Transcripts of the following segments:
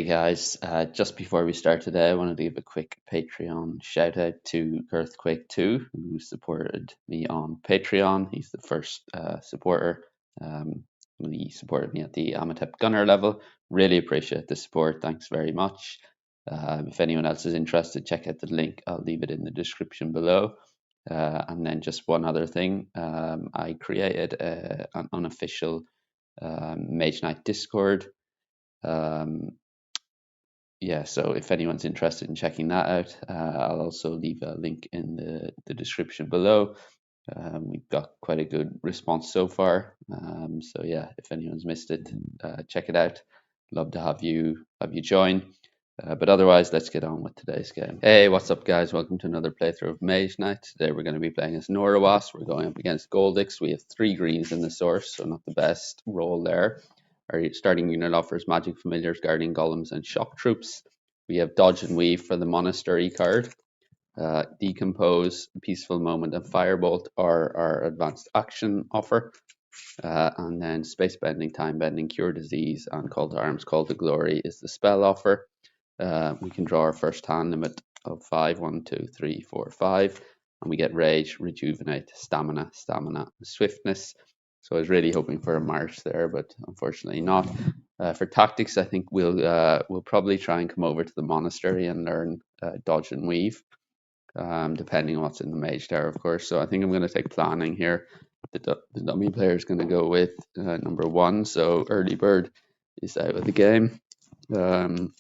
Hey guys, just before we start today, I wanted to give a quick Patreon shout out to Earthquake2, who supported me on Patreon. He's the first supporter. Um, he supported me at the Amatep Gunner level. Really appreciate the support. Thanks very much. If anyone else is interested, check out the link. I'll leave it in the description below. And then just one other thing, I created an unofficial Mage Knight Discord. Yeah, so if anyone's interested in checking that out, I'll also leave a link in the description below. We've got quite a good response so far. So yeah, if anyone's missed it, check it out. Love to have you join. But otherwise, let's get on with today's game. Hey, what's up, guys? Welcome to another playthrough of Mage Knight. Today we're going to be playing as Norowas. We're going up against Goldix. We have 3 greens in the source, so not the best roll there. Our starting unit offers magic familiars, guardian golems, and shock troops. We have dodge and weave for the monastery card. Decompose, peaceful moment, and firebolt are our advanced action offer. And then space bending, time bending, cure disease, and call to arms, call to glory is the spell offer. We can draw our first hand limit of 5. 1, 2, 3, 4, 5. And we get rage, rejuvenate, stamina, and swiftness. So I was really hoping for a march there, but unfortunately not. For tactics, I think we'll probably try and come over to the monastery and learn dodge and weave, depending on what's in the mage tower, of course. So I think I'm going to take planning here. The dummy player is going to go with number 1, so early bird is out of the game. And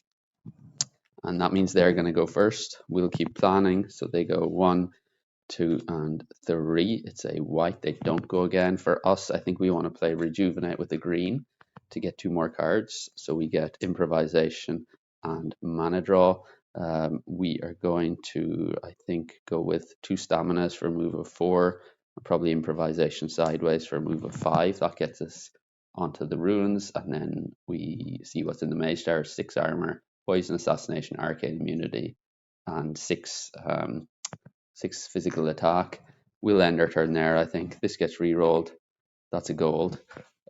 that means they're going to go first. We'll keep planning, so they go 1, 2, and 3. It's a white. They don't go again. For us, I think we want to play rejuvenate with a green to get 2 more cards. So we get improvisation and mana draw. We are going to, I think, go with 2 staminas for a move of 4, probably improvisation sideways for a move of 5. That gets us onto the ruins, and then we see what's in the mage tower. 6 armor, poison, assassination, arcane immunity, and 6 physical attack. We'll end our turn there, I think. This gets re-rolled. That's a gold.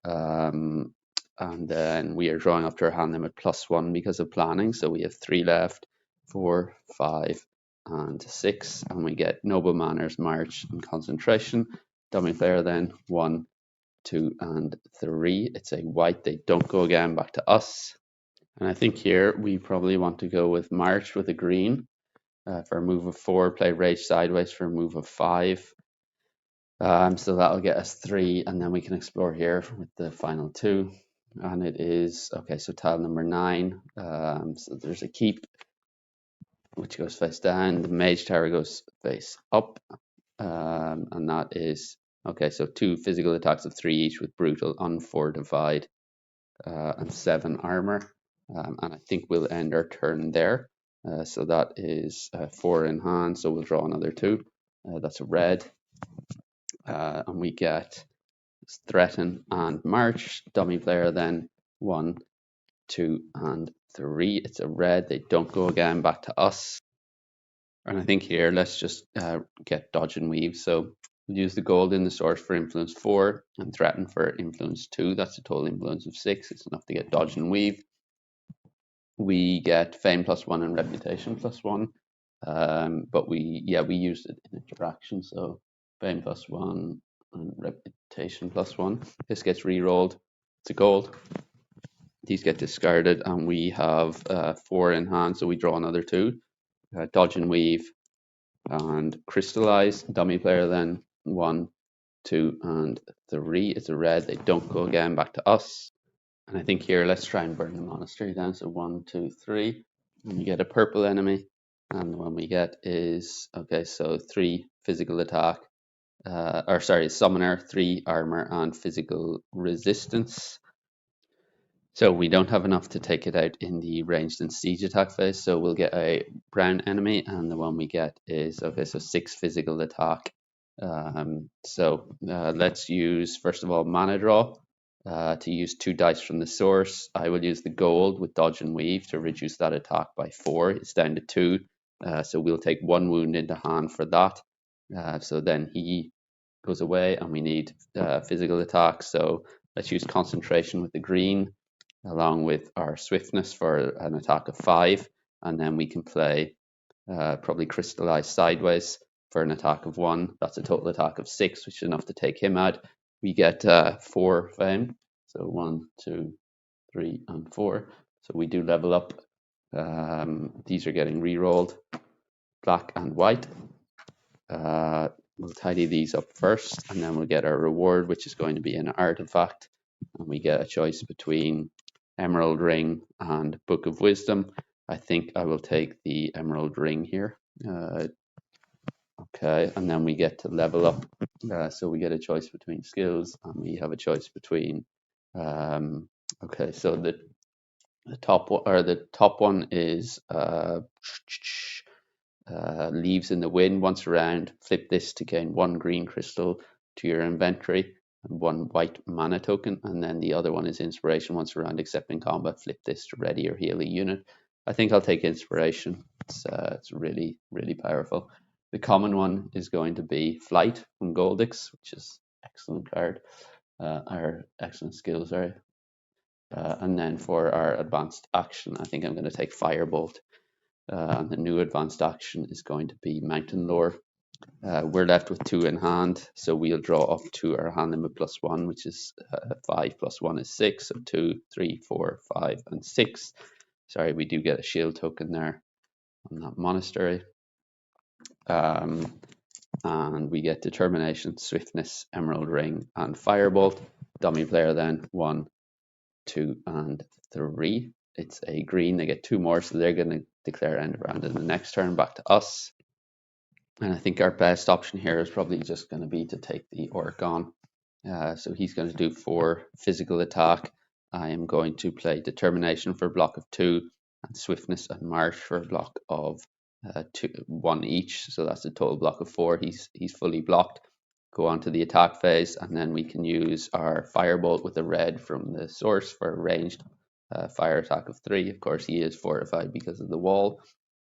And then we are drawing up to our hand limit +1 because of planning. So we have 3 left, 4, 5, and 6. And we get noble manners, march, and concentration. Dummy player then 1, 2, and 3. It's a white. They don't go again. Back to us. And I think here we probably want to go with march with a green. For a move of 4, play rage sideways for a move of 5. So that'll get us 3, and then we can explore here with the final 2. And it is, okay, so tile number 9. So there's a keep, which goes face down. The mage tower goes face up. And that is, okay, so 2 physical attacks of 3 each with brutal, unfortified, and 7 armor. And I think we'll end our turn there. So that is 4 in hand, so we'll draw another 2. That's a red. And we get threaten and march. Dummy player then 1, 2, and 3. It's a red. They don't go again. Back to us. And I think here, let's just get dodge and weave. So we'll use the gold in the source for influence 4 and threaten for influence 2. That's a total influence of 6. It's enough to get dodge and weave. We get fame +1 and reputation +1. But we used it in interaction. So fame +1 and reputation +1. This gets re-rolled. It's a gold. These get discarded, and we have 4 in hand, so we draw another 2. Dodge and weave and crystallize. Dummy player then 1, 2, and 3. It's a red. They don't go again. Back to us. And I think here, let's try and burn the monastery down. So 1, 2, 3. And you get a purple enemy. And the one we get is, okay, so 3 physical attack. Summoner, 3 armor, and physical resistance. So we don't have enough to take it out in the ranged and siege attack phase. So we'll get a brown enemy. And the one we get is, okay, so 6 physical attack. Let's use, first of all, mana draw. To use 2 dice from the source. I will use the gold with dodge and weave to reduce that attack by 4. It's down to 2. So we'll take 1 wound into hand for that. So then he goes away, and we need physical attack. So let's use concentration with the green. along with our swiftness for an attack of 5, and then we can play probably crystallize sideways for an attack of 1. That's a total attack of 6, which is enough to take him out. We get 4 fame, so 1, 2, 3, and 4. So we do level up. These are getting re-rolled, black and white. We'll tidy these up first, and then we'll get our reward, which is going to be an artifact, and we get a choice between Emerald Ring and Book of Wisdom. I think I will take the Emerald Ring here. Okay, and then we get to level up. So we get a choice between skills, and we have a choice between. Okay, so the top one is Leaves in the Wind. Once around, flip this to gain 1 green crystal to your inventory and 1 white mana token. And then the other one is Inspiration. Once around, except in combat, flip this to ready or heal a unit. I think I'll take Inspiration. It's really, really powerful. The common one is going to be Flight from Goldix, which is excellent card. Our excellent skills, sorry. And then for our advanced action, I think I'm going to take Firebolt. And the new advanced action is going to be Mountain Lore. We're left with 2 in hand, so we'll draw up to our hand limit +1, which is 5 + 1 is 6, so 2, 3, 4, 5, and 6. Sorry, we do get a shield token there on that monastery. And we get Determination, Swiftness, Emerald Ring, and Firebolt. Dummy player then 1, 2, and 3. It's a green. They get 2 more, so they're going to declare end of round in the next turn. Back to us. And I think our best option here is probably just going to be to take the Orc on. So he's going to do 4 physical attack. I am going to play Determination for a block of 2 and Swiftness and March for a block of 1 each. So that's a total block of 4. He's fully blocked. Go on to the attack phase, and then we can use our Firebolt with a red from the source for a ranged fire attack of 3. Of course, he is fortified because of the wall.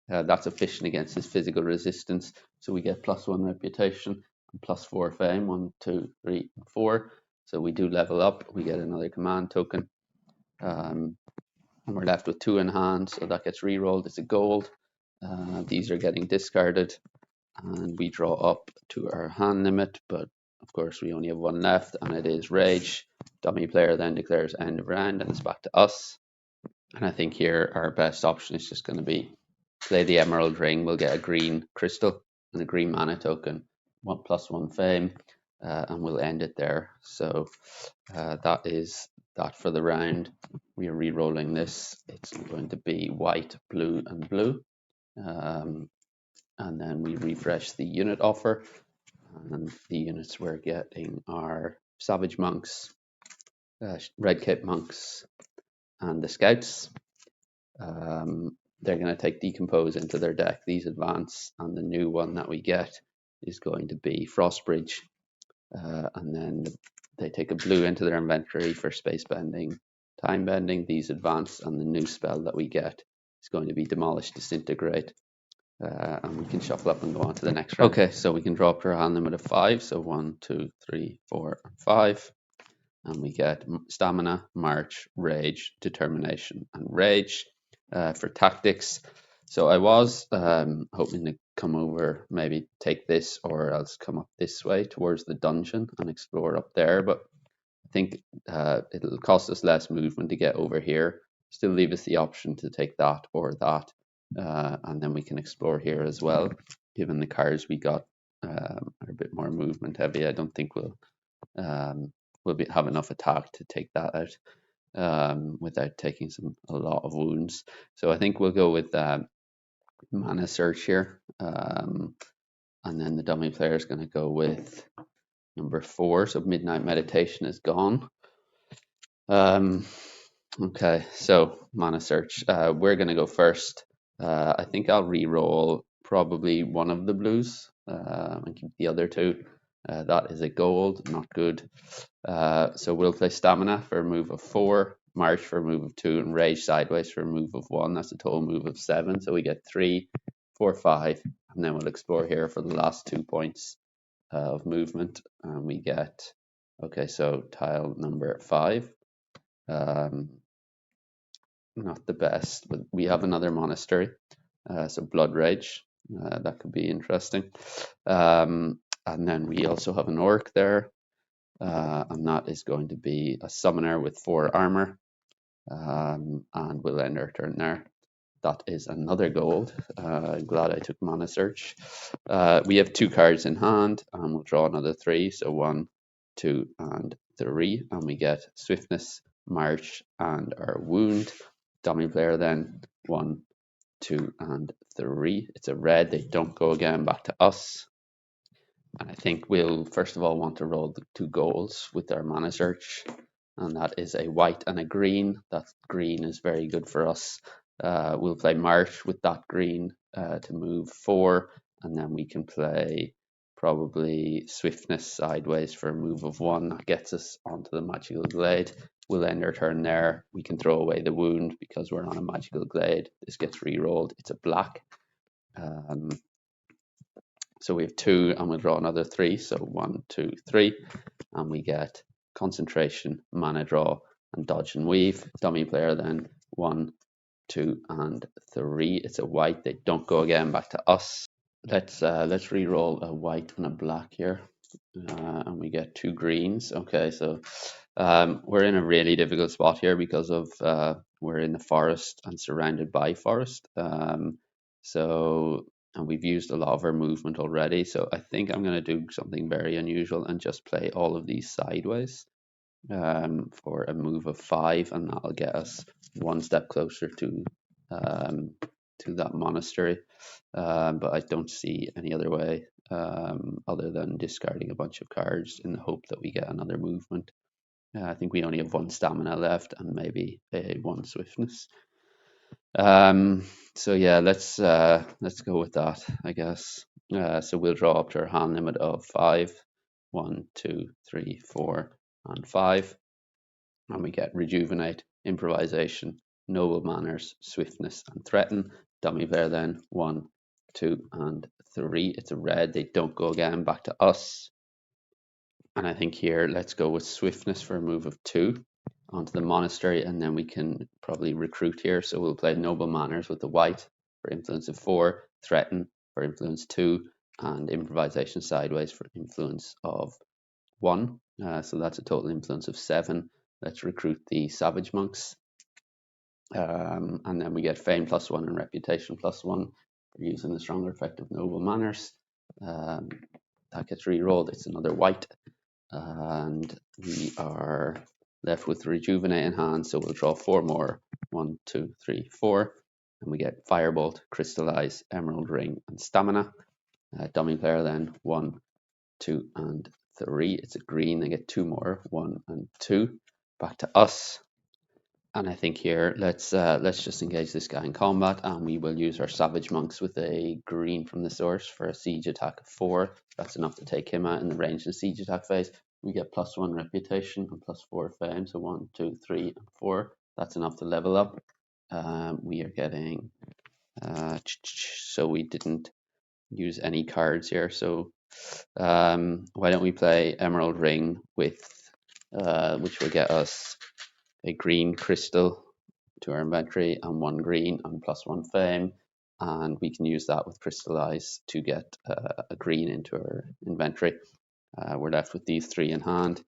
That's efficient against his physical resistance. So we get +1 reputation and +4 fame. 1, 2, 3, and 4. So we do level up. We get another command token. And we're left with 2 in hand. So that gets re-rolled. It's a gold. These are getting discarded. And we draw up to our hand limit. But of course, we only have 1 left. And it is Rage. Dummy player then declares end of round. And it's back to us. And I think here our best option is just going to be play the Emerald Ring. We'll get a green crystal and a green mana token, 1 + 1 fame, and we'll end it there. So that is that for the round. We are re-rolling this. It's going to be white, blue, and blue. And then we refresh the unit offer. And the units we're getting are Savage Monks, Red Cape Monks, and the Scouts. They're going to take Decompose into their deck. These advance, and the new one that we get is going to be Frostbridge. And then they take a blue into their inventory for space bending, time bending. These advance, and the new spell that we get is going to be Demolish, Disintegrate. And we can shuffle up and go on to the next round. Okay, so we can draw up to our hand limit of 5. So 1, 2, 3, 4, and 5. And we get Stamina, March, Rage, Determination, and Rage. For tactics, so I was hoping to come over, maybe take this or else come up this way towards the dungeon and explore up there, but I think it'll cost us less movement to get over here. Still leave us the option to take that or that, and then we can explore here as well. Given the cards we got are a bit more movement heavy, I don't think we'll have enough attack to take that out without taking a lot of wounds. So I think we'll go with Mana Search here. And then the dummy player is going to go with number 4. So Midnight Meditation is gone. Okay, so Mana Search. We're going to go first. I think I'll re-roll probably one of the blues and keep the other 2. That is a gold, not good. So we'll play Stamina for a move of 4, March for a move of 2, and Rage Sideways for a move of 1. That's a total move of 7. So we get 3, 4, 5, and then we'll explore here for the last 2 points of movement. And we get, okay, so tile number 5. not the best, but we have another monastery, so Blood Rage. That could be interesting. And then we also have an orc there, and that is going to be a summoner with 4 armor, and we'll end our turn there. That is another gold. Glad I took Mana Search. We have 2 cards in hand, and we'll draw another 3. So 1, 2, and 3, and we get Swiftness, March, and our Wound. Dummy player then 1, 2, and 3. It's a red. They don't go again. Back to us. And I think we'll first of all want to roll the 2 golds with our Mana Search, and that is a white and a green. That green is very good for us. We'll play March with that green to move 4, and then we can play probably Swiftness sideways for a move of 1. That gets us onto the Magical Glade. We'll end our turn there. We can throw away the Wound because we're on a Magical Glade. This gets re-rolled. It's a black. So we have 2, and we'll draw another 3. So 1, 2, 3, and we get Concentration, Mana Draw, and Dodge and Weave. Dummy player then 1, 2, and 3. It's a white. They don't go again. Back to us. Let's re-roll a white and a black here, and we get 2 greens. Okay, so we're in a really difficult spot here because of we're in the forest and surrounded by forest. And we've used a lot of our movement already. So I think I'm going to do something very unusual and just play all of these sideways for a move of 5, and that'll get us 1 step closer to that monastery. But I don't see any other way other than discarding a bunch of cards in the hope that we get another movement. I think we only have 1 stamina left and maybe 1 swiftness. So yeah, let's go with that, I guess. So we'll draw up to our hand limit of 5. 1, 2, 3, 4, and 5. And we get Rejuvenate, Improvisation, Noble Manners, Swiftness, and Threaten. Dummy player then 1, 2, and 3. It's a red. They don't go again. Back to us. And I think here, let's go with Swiftness for a move of 2 onto the monastery, and then we can probably recruit here. So we'll play Noble Manners with the white for influence of 4, Threaten for influence 2, and Improvisation sideways for influence of 1. So that's a total influence of 7. Let's recruit the Savage Monks. And then we get Fame +1 and Reputation +1 for using the stronger effect of Noble Manners. That gets re-rolled. It's another white. And we are left with Rejuvenate in hand, so we'll draw 4 more. 1, 2, 3, 4. And we get Firebolt, Crystallize, Emerald Ring, and Stamina. Dummy player then 1, 2, and 3. It's a green. They get 2 more. 1 and 2. Back to us. And I think here, let's just engage this guy in combat, and we will use our Savage Monks with a green from the source for a siege attack of 4. That's enough to take him out in the range of the siege attack phase. We get +1 Reputation and +4 Fame, so 1, 2, 3, and 4. That's enough to level up. We are getting, so we didn't use any cards here. So why don't we play Emerald Ring with, which will get us a green crystal to our inventory and 1 green and +1 Fame, and we can use that with Crystallize to get a green into our inventory. We're left with these 3 in hand.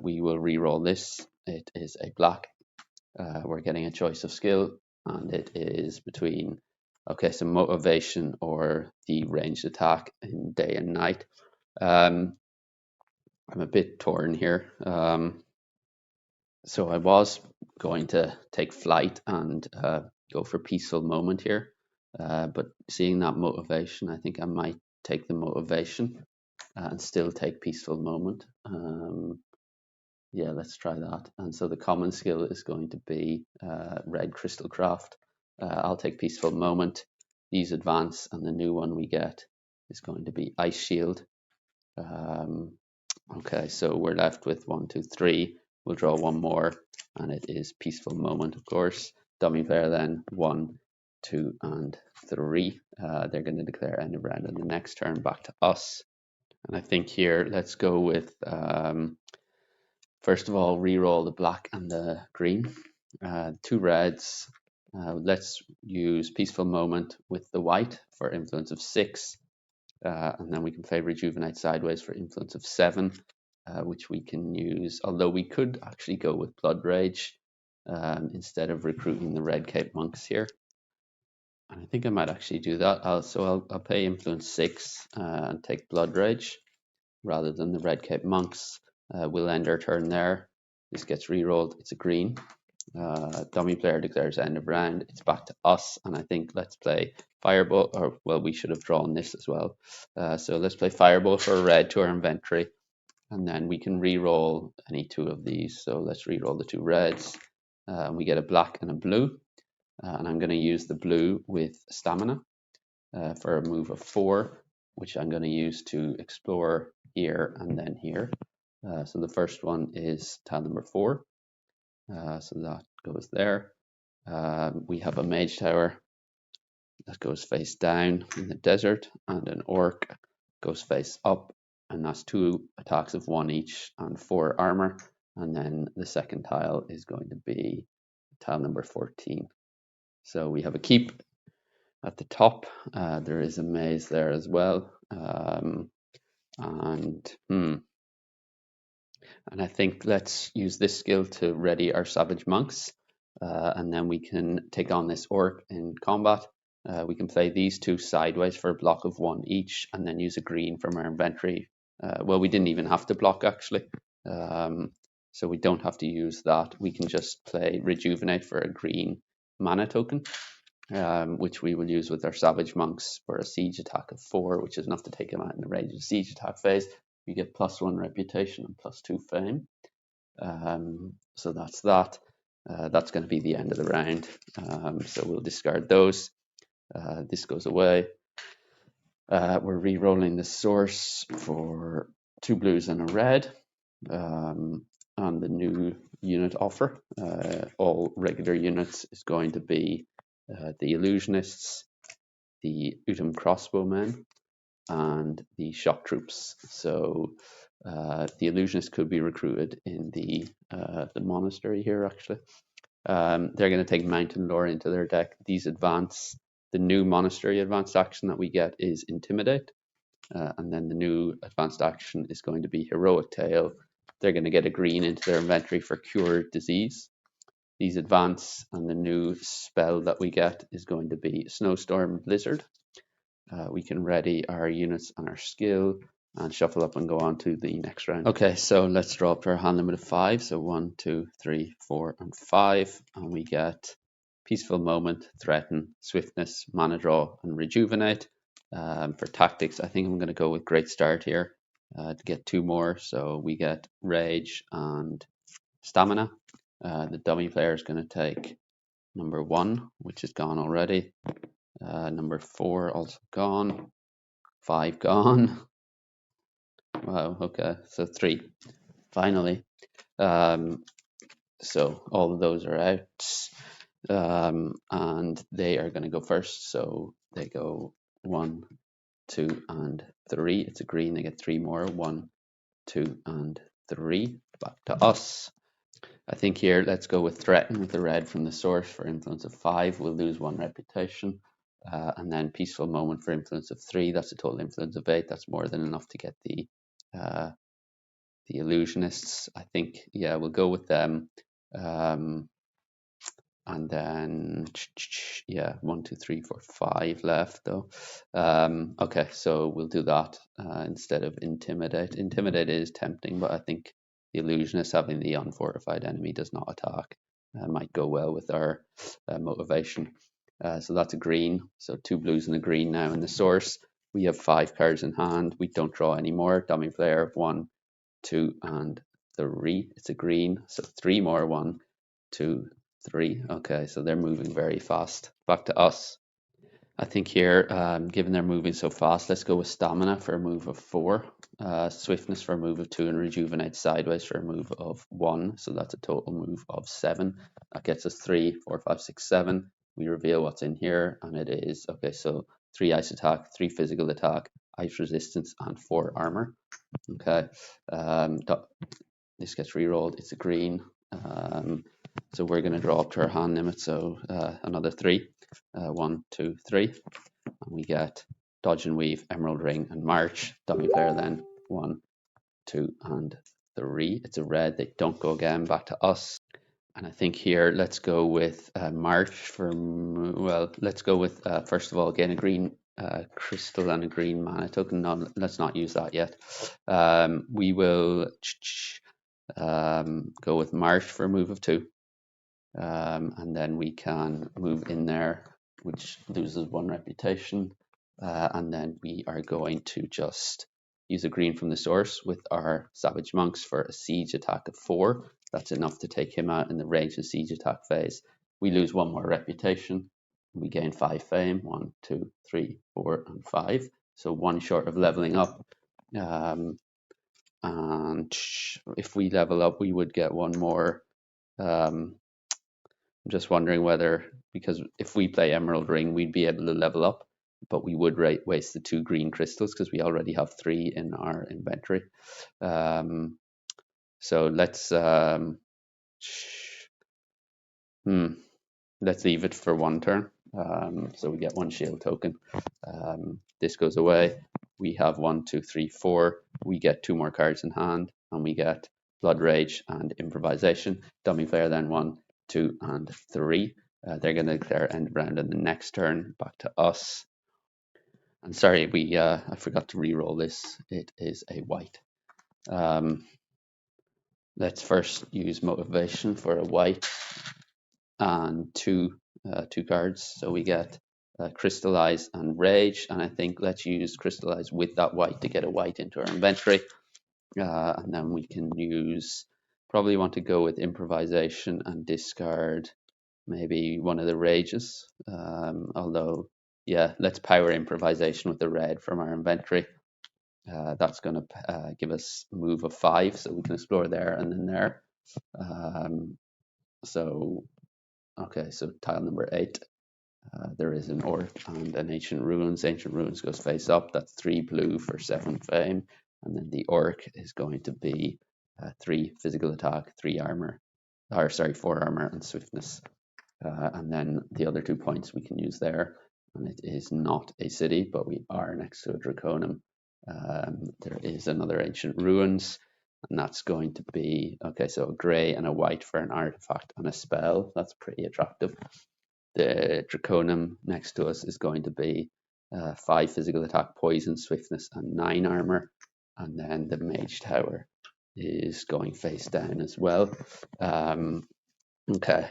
We will re-roll this. It is a black. We're getting a choice of skill, and it is between some motivation or the ranged attack in day and night. I'm a bit torn here. So I was going to take flight and go for Peaceful Moment here, but seeing that motivation, I think I might take the motivation and still take Peaceful Moment. Yeah, let's try that. And so the common skill is going to be Red Crystalcraft. I'll take Peaceful Moment. These advance, and the new one we get is going to be Ice Shield. Okay, so we're left with 1, 2, 3. We'll draw 1 more, and it is Peaceful Moment, of course. Dummy player then 1, 2, and 3. They're going to declare end of round on the next turn. Back to us. And I think here, let's go with, first of all, re-roll the black and the green. 2 reds. Let's use Peaceful Moment with the white for influence of 6. And then we can play Rejuvenate Sideways for influence of 7, which we can use, although we could actually go with Blood Rage instead of recruiting the Red Cape Monks here. And I think I might actually do that. I'll pay influence 6 and take Blood Rage rather than the Red Cape Monks. We'll end our turn there. This gets re-rolled. It's a green. Dummy player declares end of round. It's back to us, and I think let's play Firebolt, or well, we should have drawn this as well. So let's play Firebolt for a red to our inventory, and then we can re-roll any 2 of these. So let's re-roll the 2 reds. We get a black and a blue, and I'm going to use the blue with Stamina for a move of 4, which I'm going to use to explore here and then here. So the first one is tile number 4. So that goes there. We have a mage tower that goes face down in the desert, and an orc goes face up, and that's 2 attacks of 1 each and 4 armor. And then the second tile is going to be tile number 14. So we have a keep at the top. There is a maze there as well. And I think let's use this skill to ready our Savage Monks, and then we can take on this Orc in combat. We can play these 2 sideways for a block of 1 each, and then use a green from our inventory. Well, we didn't even have to block actually, so we don't have to use that. We can just play Rejuvenate for a green mana token, which we will use with our Savage Monks for a siege attack of 4, which is enough to take him out in the range of siege attack phase. We get +1 reputation and +2 fame. So that's that. That's going to be the end of the round. So we'll discard those. This goes away. We're re-rolling the source for 2 blues and a red. And the new unit offer. All regular units is going to be the Illusionists, the Utum Crossbowmen, and the Shock Troops. So the Illusionists could be recruited in the monastery here, actually. They're going to take Mountain Lore into their deck. These advance. The new monastery advanced action that we get is Intimidate. And then the new advanced action is going to be Heroic Tale. They're going to get a green into their inventory for Cure Disease. These advance, and the new spell that we get is going to be Snowstorm Blizzard. We can ready our units and our skill and shuffle up and go on to the next round. Okay, so let's draw up our hand limit of 5. So 1, 2, 3, 4, and 5. And we get Peaceful Moment, Threaten, Swiftness, Mana Draw, and Rejuvenate. For tactics, I think I'm going to go with Great Start here to get 2 more. So we get Rage and Stamina. The dummy player is going to take number 1, which is gone already. Number 4 also gone. 5 gone. Wow, okay, so 3 finally. So all of those are out, and they are going to go first. So they go 1, 2, and 3. It's a green. They get 3 more. 1, 2, and 3. Back to us. I think here let's go with Threaten with the red from the source for influence of 5. We'll lose 1 reputation. And then Peaceful Moment for influence of 3. That's a total influence of 8. That's more than enough to get the Illusionists. I think, yeah, we'll go with them. And then, yeah, 1, 2, 3, 4, 5 left though. Okay, so we'll do that instead of Intimidate. Intimidate is tempting, but I think the Illusionist having the unfortified enemy does not attack might go well with our motivation. So that's a green. So 2 blues and a green now in the source. We have 5 cards in hand. We don't draw any more. Dummy player of 1, 2, and 3. It's a green. So 3 more. 1, 2, 3. Okay, so they're moving very fast. Back to us. I think here, given they're moving so fast, let's go with Stamina for a move of 4, Swiftness for a move of 2, and Rejuvenate Sideways for a move of 1. So that's a total move of 7. That gets us 3, 4, 5, 6, 7. We reveal what's in here, and it is, okay, so 3 ice attack, 3 physical attack, ice resistance, and 4 armor. Okay, this gets re-rolled. It's a green. So we're going to draw up to our hand limit, so another 3. 1, 2, 3. And we get Dodge and Weave, Emerald Ring, and March. Dummy player then 1, 2, and 3. It's a red. They don't go again. Back to us. And I think here, let's go with March for, well, let's go with, first of all, again, a green crystal and a green mana token. No, let's not use that yet. We will go with March for a move of 2. And then we can move in there, which loses 1 reputation. And then we are going to just use a green from the source with our Savage Monks for a siege attack of 4. That's enough to take him out in the range and siege attack phase. We lose 1 more reputation. We gain 5 fame. 1, 2, 3, 4, and 5. So 1 short of leveling up. And if we level up, we would get 1 more. I'm just wondering whether, because if we play Emerald Ring, we'd be able to level up, but we would waste the 2 green crystals because we already have 3 in our inventory. So let's let's leave it for 1 turn. So we get 1 shield token. This goes away. We have 1, 2, 3, 4. We get 2 more cards in hand, and we get Blood Rage and Improvisation. Dummy player then 1, 2, and 3. They're going to declare end round in the next turn. Back to us. And sorry, I forgot to re-roll this. It is a white. Let's first use Motivation for a white and 2 cards. So we get Crystallize and Rage, and I think let's use Crystallize with that white to get a white into our inventory. And then we can use, probably want to go with Improvisation and discard maybe one of the Rages. Although, yeah, let's power Improvisation with the red from our inventory. That's going to give us a move of 5, so we can explore there and then there. Okay, so tile number 8. There is an Orc and an Ancient Ruins. Ancient Ruins goes face up. That's 3 blue for 7 fame. And then the Orc is going to be 3 physical attack, 3 armor, 4 armor and swiftness. And then the other 2 points we can use there. And it is not a city, but we are next to a Draconum. There is another Ancient Ruins. And that's going to be, okay, so a grey and a white for an artifact and a spell. That's pretty attractive. The Draconum next to us is going to be 5 physical attack, poison, swiftness, and 9 armor. And then the Mage Tower is going face down as well. Okay.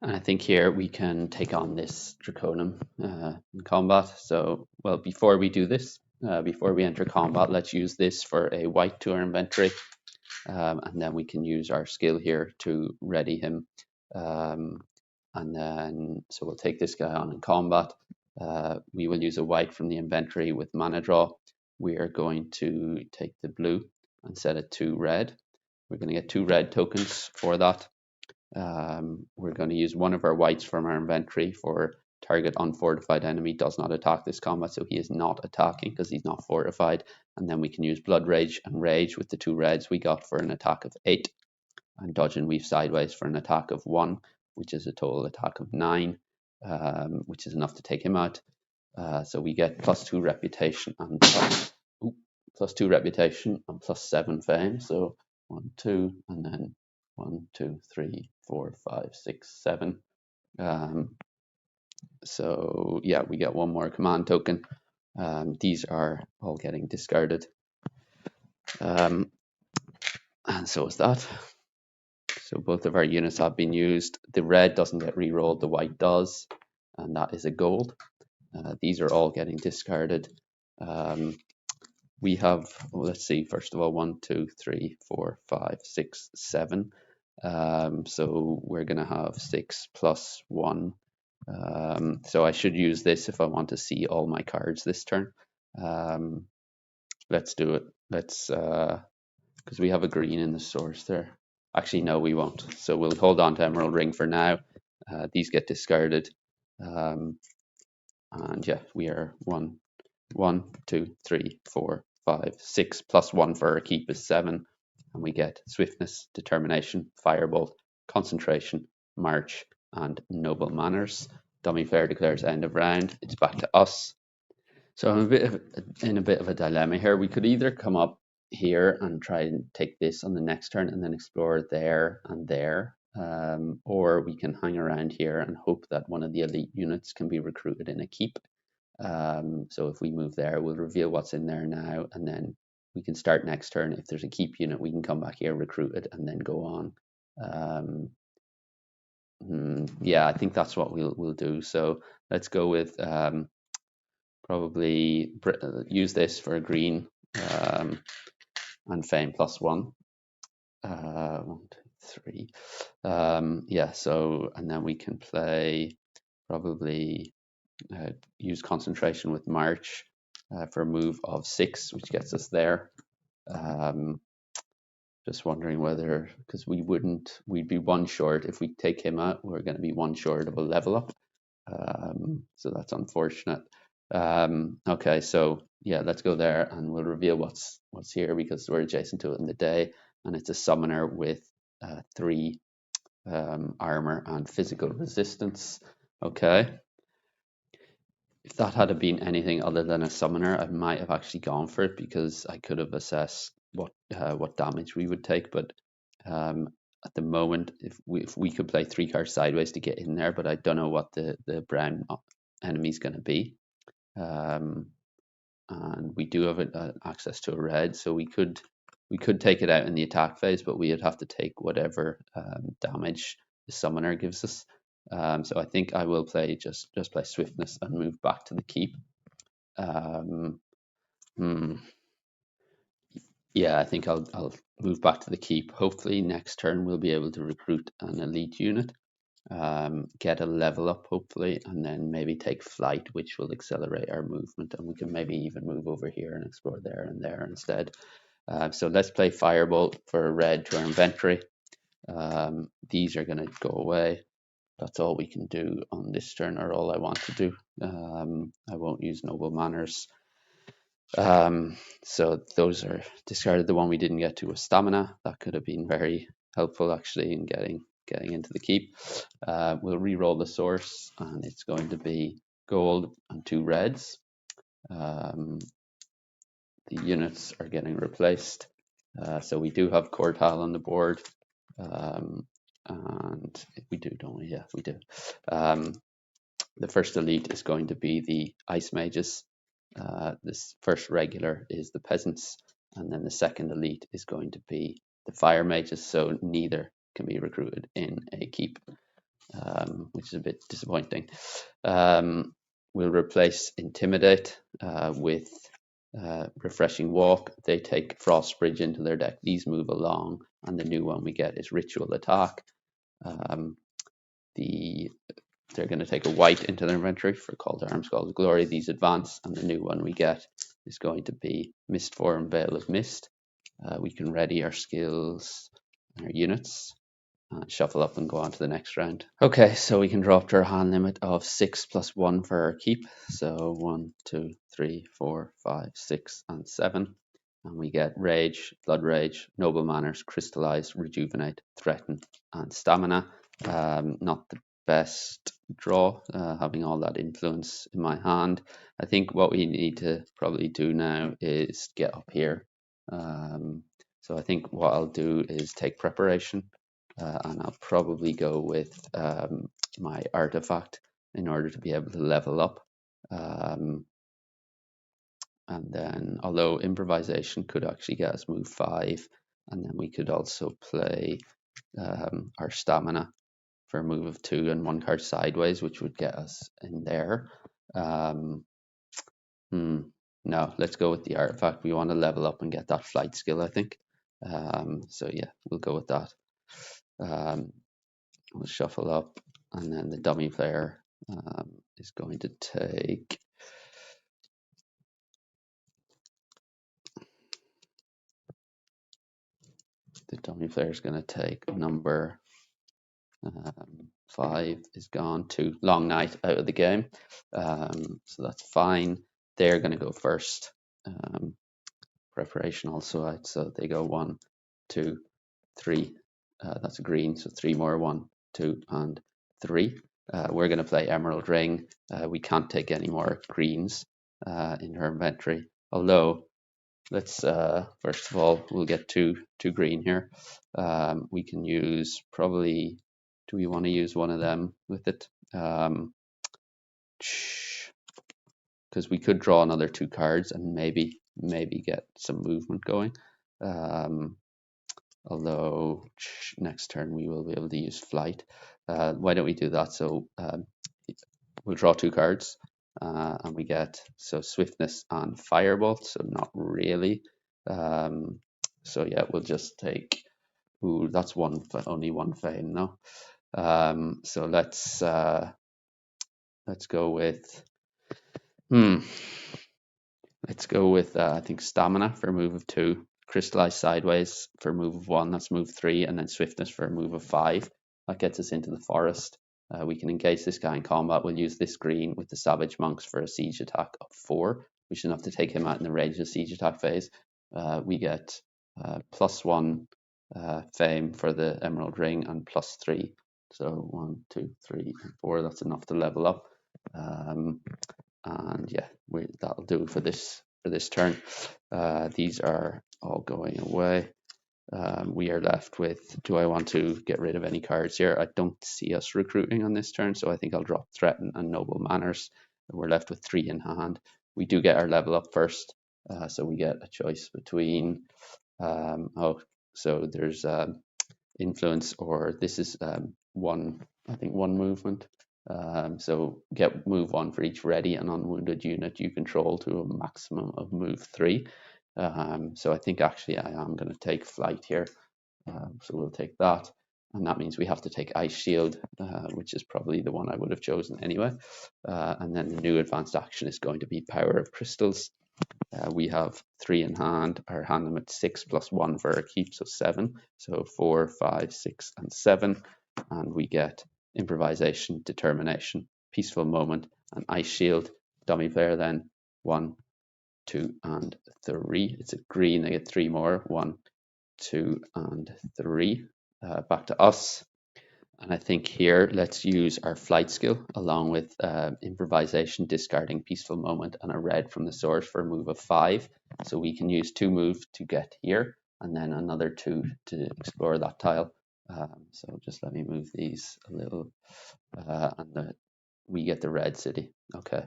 And I think here we can take on this Draconum in combat. So, well, before we do this, before we enter combat, let's use this for a white to our inventory. And then we can use our skill here to ready him. And then, so we'll take this guy on in combat. We will use a white from the inventory with mana draw. We are going to take the blue and set it to red. We're going to get 2 red tokens for that. We're going to use one of our whites from our inventory for target unfortified enemy does not attack this combat, so he is not attacking because he's not fortified. And then we can use Blood Rage and Rage with the 2 reds we got for an attack of 8, and Dodge and Weave Sideways for an attack of 1, which is a total attack of 9, which is enough to take him out. So we get +2 reputation and +2 reputation and +7 fame. So 1, 2, and then 1, 2, 3, 4, 5, 6, 7. So yeah, we get 1 more command token. These are all getting discarded. And so is that. So both of our units have been used. The red doesn't get re-rolled, the white does, and that is a gold. These are all getting discarded. We have, well, let's see, first of all, 1, 2, 3, 4, 5, 6, 7. So we're going to have 6 plus 1. So I should use this if I want to see all my cards this turn. Let's do it. Let's, because we have a green in the source there. Actually, no, we won't. So we'll hold on to Emerald Ring for now. These get discarded. And yeah, we are 1, 2, 3, 4, 5, 6 plus 1 for our keep is 7. And we get Swiftness, Determination, Firebolt, concentration, march, and noble manners. Dummy player declares end of round. It's back to us. So I'm in a bit of a dilemma here. We could either come up here and try and take this on the next turn and then explore there and there, or we can hang around here and hope that one of the elite units can be recruited in a keep. So if we move there, we'll reveal what's in there now, and then we can start next turn. If there's a keep unit, we can come back here, recruit it, and then go on. Yeah, I think that's what we'll do. So let's go with probably use this for a green and fame +1. 1, 2, 3. Yeah, so and then we can play probably use concentration with march for a move of 6, which gets us there. Just wondering whether, because we'd be 1 short if we take him out. We're going to be 1 short of a level up. So that's unfortunate. Okay, so yeah, let's go there and we'll reveal what's here because we're adjacent to it in the day, and it's a summoner with 3 armor and physical resistance. Okay. If that had been anything other than a summoner, I might have actually gone for it because I could have assessed what damage we would take. But at the moment, if we could play 3 cards sideways to get in there, but I don't know what the brown enemy is going to be. And we do have access to a red, so we could take it out in the attack phase, but we'd have to take whatever damage the summoner gives us. So I think I will play just play swiftness and move back to the keep. Yeah, I think I'll move back to the keep. Hopefully next turn we'll be able to recruit an elite unit, get a level up hopefully, and then maybe take flight, which will accelerate our movement, and we can maybe even move over here and explore there and there instead. So let's play Firebolt for a red to our inventory. These are going to go away. That's all we can do on this turn, or all I want to do. I won't use Noble Manners. So those are discarded. The one we didn't get to was Stamina. That could have been very helpful actually in getting into the keep. We'll re-roll the source, and it's going to be gold and 2 reds. The units are getting replaced. So we do have Cortal on the board. And we do, don't we? Yeah, we do. The first elite is going to be the Ice Mages. This first regular is the Peasants, and then the second elite is going to be the Fire Mages, so neither can be recruited in a keep, which is a bit disappointing. We'll replace Intimidate with Refreshing Walk. They take Frost Bridge into their deck. These move along, and the new one we get is Ritual Attack. They're going to take a white into their inventory for Call to Arms, Call to Glory. These advance, and the new one we get is going to be Mistform, Veil of Mist. We can ready our skills and our units, shuffle up and go on to the next round. Okay, so we can draw up to our hand limit of 6 + 1 for our keep. So 1, 2, 3, 4, 5, 6, and 7. And we get Rage, Blood Rage, Noble Manners, Crystallize, Rejuvenate, Threaten, and Stamina. Not the best draw, having all that influence in my hand. I think what we need to probably do now is get up here. So I think what I'll do is take Preparation, and I'll probably go with my Artifact in order to be able to level up. And then, although Improvisation could actually get us move 5, and then we could also play our Stamina for a move of 2 and 1 card sideways, which would get us in there. No, let's go with the Artifact. We want to level up and get that flight skill, I think. So yeah, we'll go with that. We'll shuffle up, and then the dummy player is going to take... The dummy player is going to take number 5 is gone, 2 Long Night out of the game. So that's fine. They're going to go first. Preparation also out, so they go 1, 2, 3, That's a green, so 3 more, 1, 2, and 3. We're going to play Emerald Ring. We can't take any more greens in her inventory. Although, let's first of all, we'll get two green here. We can use probably. Do we want to use one of them with it? Because we could draw another 2 cards and maybe get some movement going. Although next turn we will be able to use flight. Why don't we do that? So we'll draw 2 cards and we get swiftness and firebolt, so not really. So yeah, we'll just take, ooh, that's only 1 fame now. So let's go with let's go with I think stamina for a move of 2, crystallize sideways for a move of 1, that's move 3, and then swiftness for a move of 5. That gets us into the forest. We can engage this guy in combat. We'll use this green with the savage monks for a siege attack of 4. We should have to take him out in the range of the siege attack phase. We get +1 fame for the emerald ring and +3. So 1, 2, 3, and 4. That's enough to level up. And yeah, that'll do for this turn. These are all going away. We are left with, do I want to get rid of any cards here? I don't see us recruiting on this turn, so I think I'll drop Threaten and Noble Manners. We're left with 3 in hand. We do get our level up first, so we get a choice between, so there's influence, or this is one movement. So get move 1 for each ready and unwounded unit you control to a maximum of move 3. So I think actually I am going to take flight here. So we'll take that. And that means we have to take Ice Shield, which is probably the one I would have chosen anyway. And then the new advanced action is going to be Power of Crystals. We have 3 in hand. Our hand limit 6 plus 1 for our keep, so 7. So 4, 5, 6, and 7. And we get Improvisation, Determination, Peaceful Moment, and Ice Shield. Dummy player then 1, 2, and 3. It's a green. I get 3 more. 1, 2, and 3. Back to us. And I think here, let's use our flight skill along with improvisation, discarding peaceful moment, and a red from the source for a move of 5. So we can use 2 moves to get here, and then another 2 to explore that tile. So just let me move these a little, and we get the red city. Okay,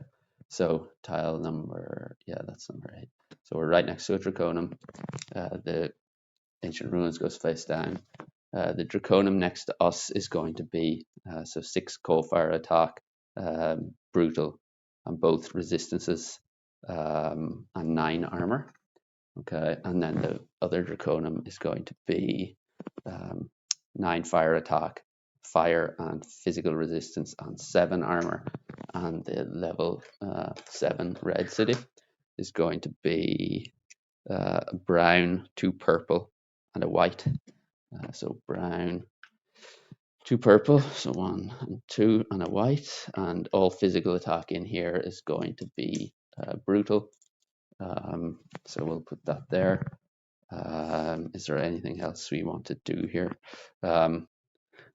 so tile number, yeah, that's number 8. So we're right next to a Draconum. The Ancient Ruins goes face down. The Draconum next to us is going to be 6 cold fire attack, brutal, and both resistances, and 9 armor. Okay, and then the other Draconum is going to be 9 fire attack, fire and physical resistance, and 7 armor. And the level 7 red city is going to be brown, 2 purple, and a white. So brown, 2 purple, so 1 and 2, and a white, and all physical attack in here is going to be brutal. So we'll put that there. Is there anything else we want to do here? And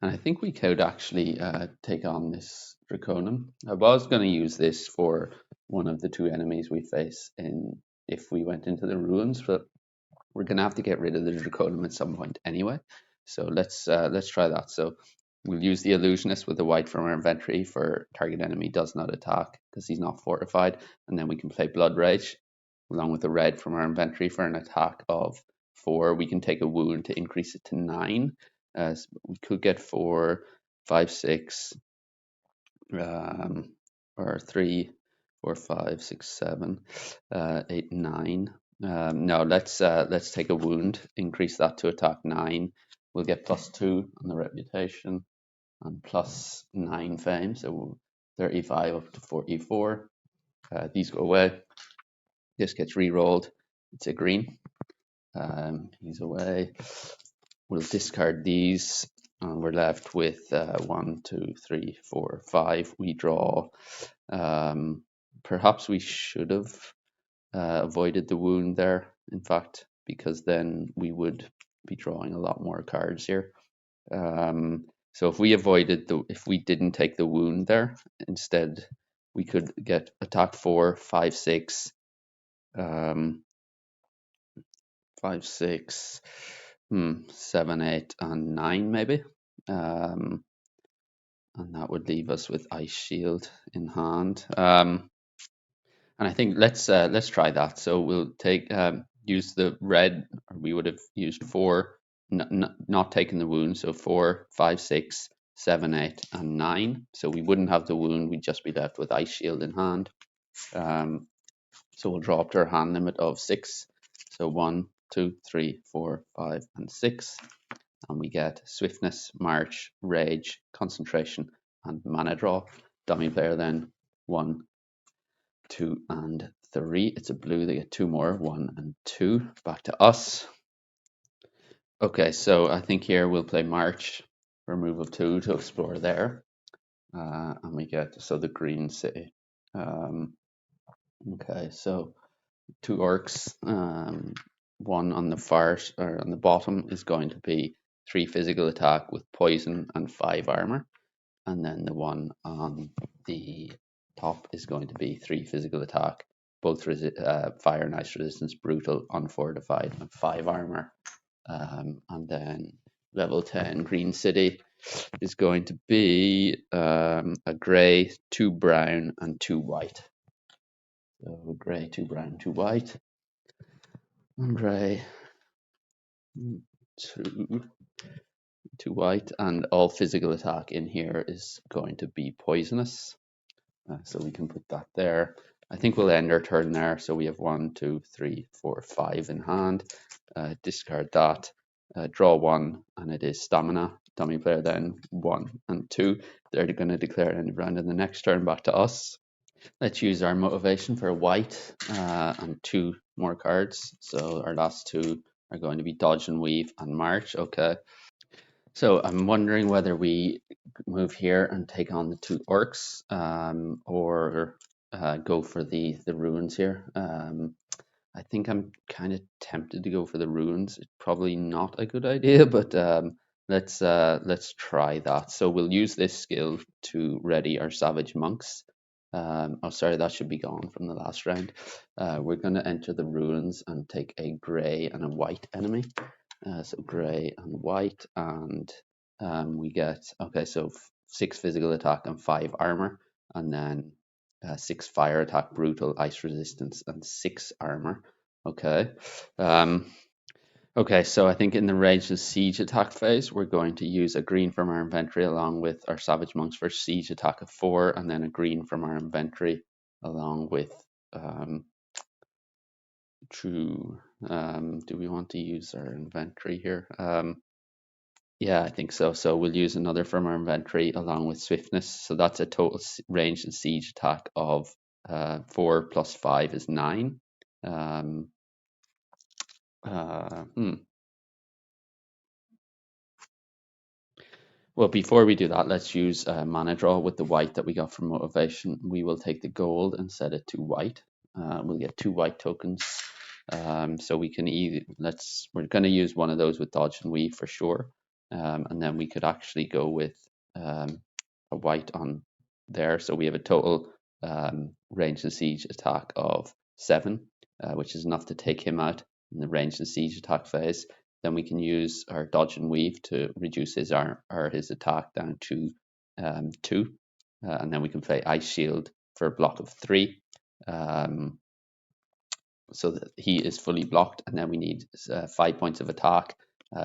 I think we could actually take on this Draconum. I was going to use this for one of the 2 enemies we face if we went into the ruins, but we're going to have to get rid of the Draconum at some point anyway. So let's try that. So we'll use the Illusionist with the white from our inventory for target enemy does not attack because he's not fortified. And then we can play Blood Rage along with the red from our inventory for an attack of 4. We can take a wound to increase it to 9. So we could get 4, 5, 6, or 3, 4, 5, 6, 7, 8, 9. No, let's take a wound, increase that to attack 9. We'll get +2 on the reputation and +9 fame, so 35 up to 44. These go away. This gets re-rolled. It's a green. He's away. We'll discard these, and we're left with 1, 2, 3, 4, 5. We draw. Perhaps we should have avoided the wound there, in fact, because then we would be drawing a lot more cards here. So if we avoided if we didn't take the wound there, instead we could get attack 4, 5, 6, 5, 6, 7, 8, and 9 maybe. And that would leave us with Ice Shield in hand. And I think let's try that. So we'll take use the red. Or we would have used 4, not taking the wound. So 4, 5, 6, 7, 8, and 9. So we wouldn't have the wound. We'd just be left with Ice Shield in hand. So we'll draw up to our hand limit of 6. So 1, 2, 3, 4, 5, and 6. And we get Swiftness, March, Rage, Concentration, and Mana Draw. Dummy player then 1, 2, and 3. It's a blue. They get 2 more. 1 and 2. Back to us. Okay, so I think here we'll play March. Remove of 2 to explore there. And we get the Green City. Okay, so 2 orcs. One on the far or on the bottom is going to be 3 physical attack with poison and 5 armor, and then the one on the top is going to be 3 physical attack, both fire and ice resistance, brutal, unfortified, and 5 armor. And then level 10 Green City is going to be a grey, 2 brown, and 2 white. So grey, 2 brown, 2 white. And grey, 2 white, and all physical attack in here is going to be poisonous. So we can put that there. I think we'll end our turn there. So we have 1, 2, 3, 4, 5 in hand. Discard that. Draw 1, and it is stamina. Dummy player then 1 and 2. They're going to declare an end round in the next turn. Back to us. Let's use our motivation for white and 2 more cards. So our last 2 are going to be Dodge and Weave and March. Okay. So I'm wondering whether we move here and take on the 2 orcs, or go for the ruins here. I think I'm kind of tempted to go for the ruins. It's probably not a good idea, but let's try that. So we'll use this skill to ready our savage monks. Oh, sorry, that should be gone from the last round. We're going to enter the ruins and take a grey and a white enemy. So grey and white, and we get, okay, so 6 physical attack and 5 armor, and then 6 fire attack, brutal, ice resistance, and 6 armor. Okay. Okay, so I think in the ranged and siege attack phase, we're going to use a green from our inventory along with our savage monks for siege attack of 4, and then a green from our inventory along with do we want to use our inventory here? Yeah, I think so. So we'll use another from our inventory along with swiftness. So that's a total range and siege attack of 4 plus 5 is 9. Well, before we do that, let's use mana draw with the white that we got from motivation. We will take the gold and set it to white. We'll get 2 white tokens. So we can we're going to use one of those with dodge and weave for sure. And then we could actually go with a white on there. So we have a total range and siege attack of 7, which is enough to take him out in the range and siege attack phase. Then we can use our dodge and weave to reduce his attack down to 2, and then we can play ice shield for a block of 3, so that he is fully blocked. And then we need 5 points of attack.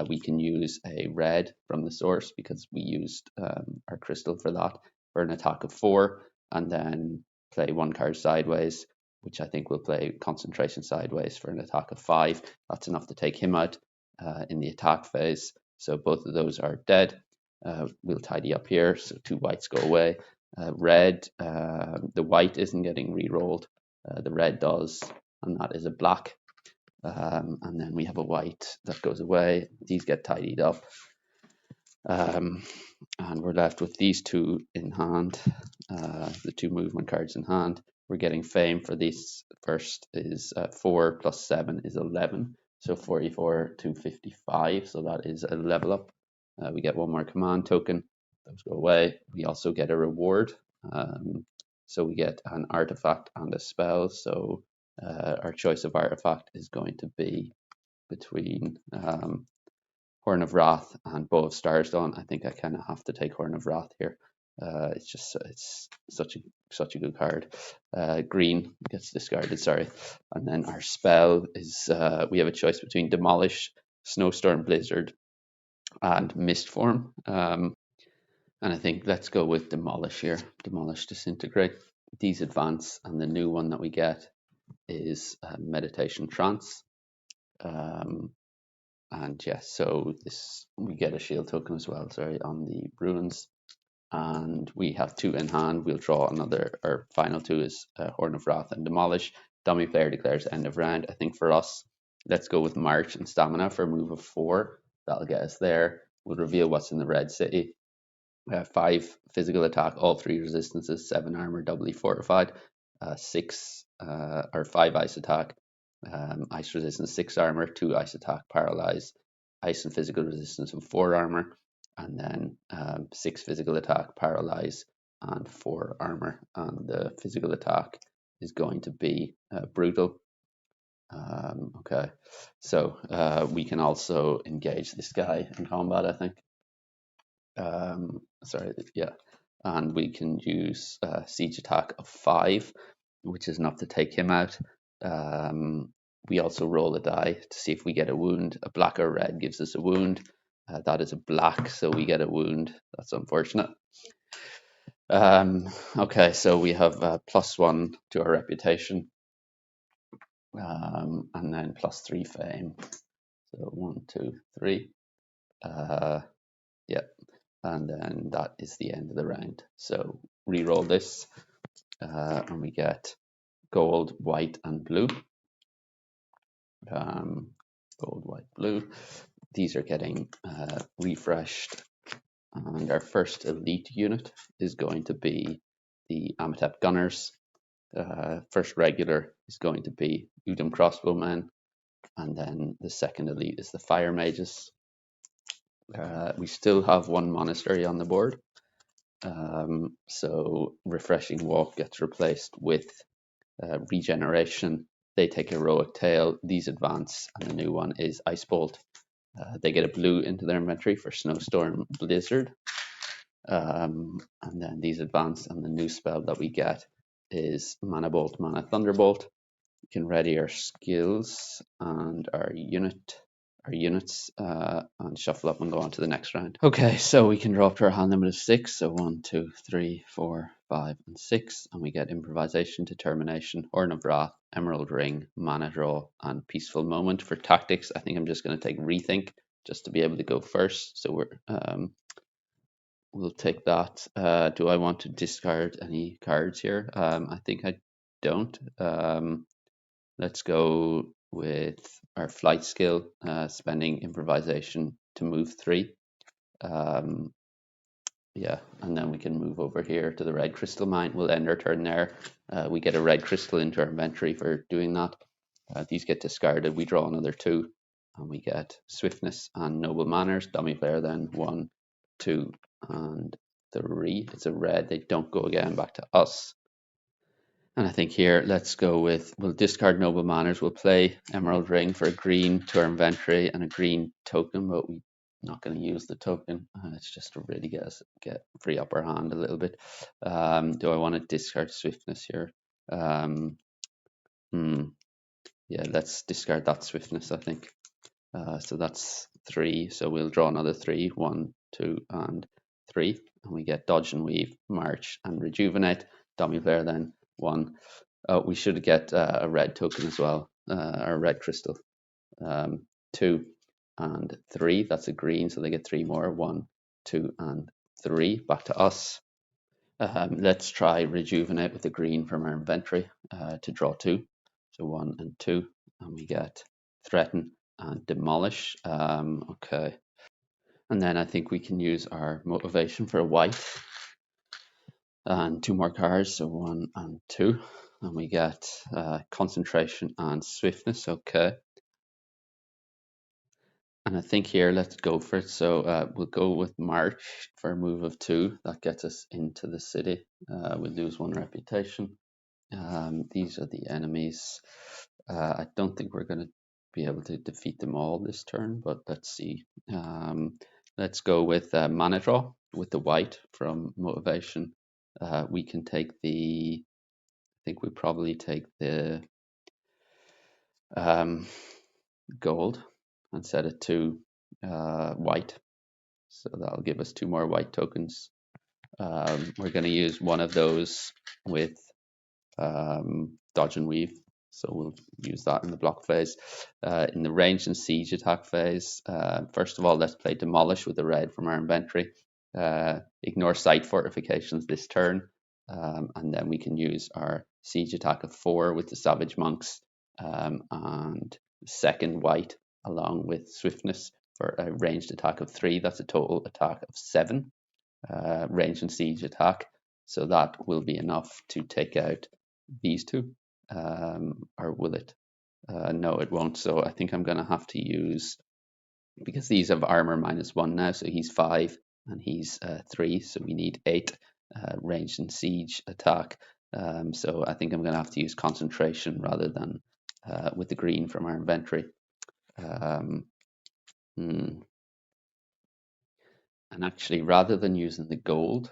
We can use a red from the source because we used our crystal for that, for an attack of 4, and then play 1 card sideways, which I think will play concentration sideways for an attack of 5. That's enough to take him out in the attack phase. So both of those are dead. We'll tidy up here. So 2 whites go away. Red, the white isn't getting re-rolled. The red does, and that is a black. And then we have a white that goes away. These get tidied up. And we're left with these 2 in hand, the 2 movement cards in hand. We're getting fame for this. First is 4 plus 7 is 11. So 44 to 55, so that is a level up. We get one more command token. Those go away. We also get a reward. So we get an artifact and a spell. So our choice of artifact is going to be between Horn of Wrath and Bow of Starstone. I think I kind of have to take Horn of Wrath here. It's such a good card. Green gets discarded, sorry. And then our spell is we have a choice between Demolish, Snowstorm Blizzard, and Mistform. And I think let's go with Demolish here. Demolish, Disintegrate. These advance, and the new one that we get is Meditation Trance. And yes, so this we get a shield token as well, sorry, on the ruins. And we have 2 in hand. We'll draw another. Our final 2 is Horn of Wrath and Demolish. Dummy player declares end of round. I think for us, let's go with March and Stamina for a move of 4. That'll get us there. We'll reveal what's in the red city. 5 physical attack, all 3 resistances, 7 armor, doubly fortified, 6 or 5 ice attack, ice resistance, 6 armor, 2 ice attack, paralyze, ice and physical resistance, and 4 armor, and then 6 physical attack, paralyze, and 4 armor. And the physical attack is going to be brutal. Okay, so we can also engage this guy in combat, I think. Sorry, yeah, and we can use siege attack of 5, which is enough to take him out. We also roll a die to see if we get a wound. A black or red gives us a wound. That is a black, so we get a wound. That's unfortunate. Okay, so we have +1 to our reputation, and then +3 fame. So 1, 2, 3. Yeah, and then that is the end of the round. So re-roll this, and we get gold, white, and blue. Gold, white, blue. These are getting refreshed, and our first elite unit is going to be the Amatep Gunners. First regular is going to be Udam Crossbowmen, and then the second elite is the Fire Mages. We still have 1 monastery on the board. So Refreshing Walk gets replaced with Regeneration. They take Heroic Tail. These advance, and the new one is Ice Bolt. They get a blue into their inventory for Snowstorm Blizzard. And then these advance, and the new spell that we get is Mana Bolt, Mana Thunderbolt. We can ready our skills and our units, and shuffle up and go on to the next round. Okay, so we can draw up to our hand limit of 6. So 1, 2, 3, 4, 5, and 6, and we get Improvisation, Determination, Horn of Wrath, Emerald Ring, Mana Draw, and Peaceful Moment. For tactics, I think I'm just going to take Rethink just to be able to go first. So we'll take that. Do I want to discard any cards here? I think I don't. Let's go with our flight skill, spending improvisation to move 3. Yeah, and then we can move over here to the red crystal mine. We'll end our turn there. We get a red crystal into our inventory for doing that. These get discarded. We draw another 2, and we get swiftness and noble manners. Dummy player then 1, 2, and 3. It's a red. They don't go again back to us. And I think here, let's go with, we'll discard Noble Manners. We'll play Emerald Ring for a green to our inventory and a green token, but we're not going to use the token. It's just to really get free upper hand a little bit. Do I want to discard Swiftness here? Yeah, let's discard that Swiftness, I think. So that's 3. So we'll draw another 3. 1, 2, and 3. And we get Dodge and Weave, March, and Rejuvenate. Dummy player then 1. Oh, we should get a red token as well, or a red crystal. 2 and 3. That's a green, so they get 3 more. 1, 2, and 3. Back to us. Let's try Rejuvenate with the green from our inventory to draw 2. So 1 and 2, and we get Threaten and Demolish. Okay. And then I think we can use our motivation for a white. And 2 more cards, so 1 and 2. And we get Concentration and Swiftness. Okay. And I think here, let's go for it. So we'll go with March for a move of 2. That gets us into the city. We'll lose 1 reputation. These are the enemies. I don't think we're going to be able to defeat them all this turn, but let's see. Let's go with Mana Draw with the white from Motivation. We can take the, I think we probably take the gold and set it to white. So that'll give us 2 more white tokens. We're going to use one of those with dodge and weave. So we'll use that in the block phase. In the range and siege attack phase, first of all, let's play Demolish with the red from our inventory. Ignore site fortifications this turn. And then we can use our siege attack of 4 with the Savage Monks and second white along with swiftness for a ranged attack of 3. That's a total attack of 7. Range and siege attack. So that will be enough to take out these 2. Or will it? No, it won't. So I think I'm going to have to use, because these have armor -1 now, so he's 5 and he's 3, so we need 8 range and siege attack. So I think I'm going to have to use concentration rather than with the green from our inventory. And actually, rather than using the gold,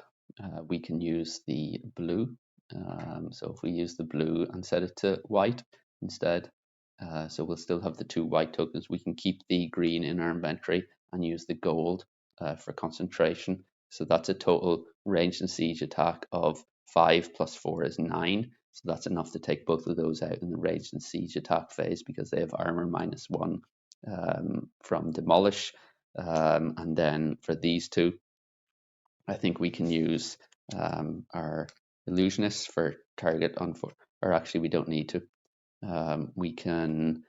we can use the blue. So if we use the blue and set it to white instead, so we'll still have the 2 white tokens. We can keep the green in our inventory and use the gold for concentration. So that's a total range and siege attack of 5 plus 4 is 9. So that's enough to take both of those out in the range and siege attack phase because they have armor -1 from Demolish. And then for these 2, I think we can use our illusionist for target on, or actually we don't need to. We can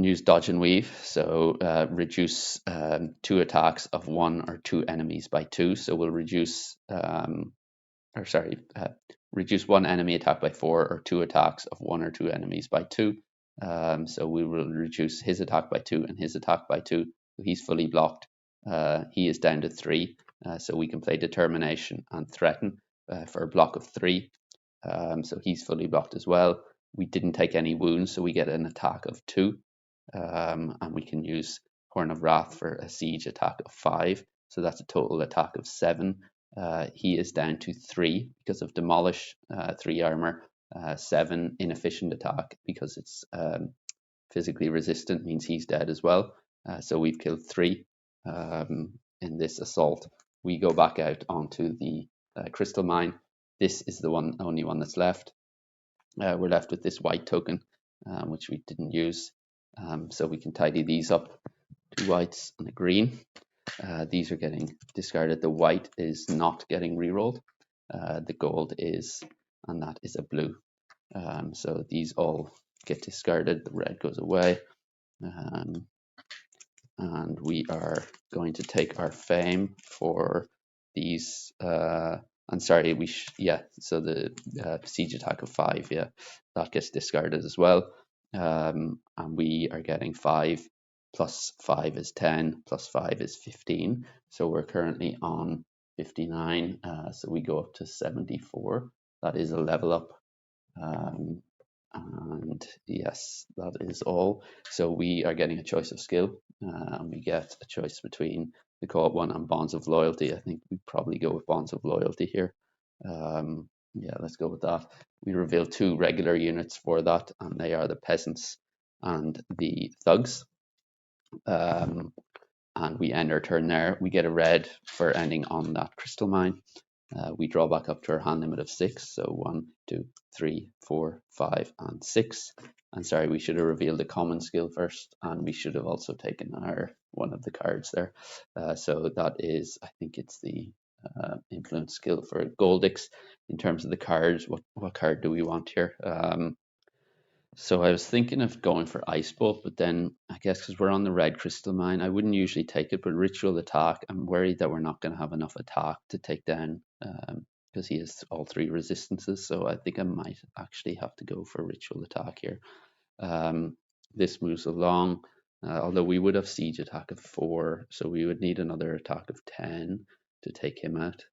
use dodge and weave, so reduce 2 attacks of 1 or 2 enemies by 2. So we'll reduce, reduce 1 enemy attack by 4 or 2 attacks of 1 or 2 enemies by 2. So we will reduce his attack by 2 and his attack by 2. So he's fully blocked. He is down to 3. So we can play Determination and Threaten for a block of 3. So he's fully blocked as well. We didn't take any wounds, so we get an attack of 2. And we can use Horn of Wrath for a siege attack of 5. So that's a total attack of 7. He is down to 3 because of Demolish, 3 armor. 7 inefficient attack because it's physically resistant means he's dead as well. So we've killed 3 in this assault. We go back out onto the crystal mine. This is the only one that's left. We're left with this white token, which we didn't use. So we can tidy these up. 2 whites and a green. These are getting discarded. The white is not getting rerolled. The gold is, and that is a blue. So these all get discarded. The red goes away. And we are going to take our fame for these. And sorry, so the siege attack of 5, that gets discarded as well. And we are getting 5 plus 5 is 10, plus 5 is 15. So we're currently on 59. So we go up to 74. That is a level up. And yes, that is all. So we are getting a choice of skill, and we get a choice between the co-op one and Bonds of Loyalty. I think we probably go with Bonds of Loyalty here. Yeah, let's go with that. We reveal 2 regular units for that, and they are the Peasants and the Thugs. And we end our turn there. We get a red for ending on that crystal mine. We draw back up to our hand limit of 6. So 1, 2, 3, 4, 5, and 6. And sorry, we should have revealed the common skill first, and we should have also taken our one of the cards there. So that is, I think it's the influence skill for Goldix. In terms of the cards, what card do we want here? So I was thinking of going for Ice Bolt, but then I guess because we're on the red crystal mine, I wouldn't usually take it, but Ritual Attack, I'm worried that we're not going to have enough attack to take down because he has all 3 resistances. So I think I might actually have to go for Ritual Attack here. this moves along. Although we would have siege attack of 4, so we would need another attack of 10 to take him out.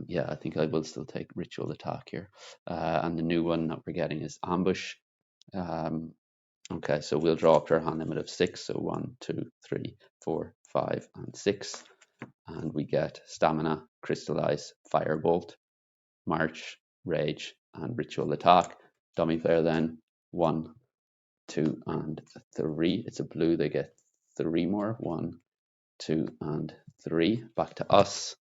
Yeah, I think I will still take ritual attack here. And the new one that we're getting is ambush. Okay, so we'll draw up to our hand limit of 6. So 1, 2, 3, 4, 5, and 6. And we get stamina, crystallize, firebolt, march, rage, and ritual attack. Dummy player then 1, 2, and 3. It's a blue, they get 3 more. 1, 2, and 3. Back to us.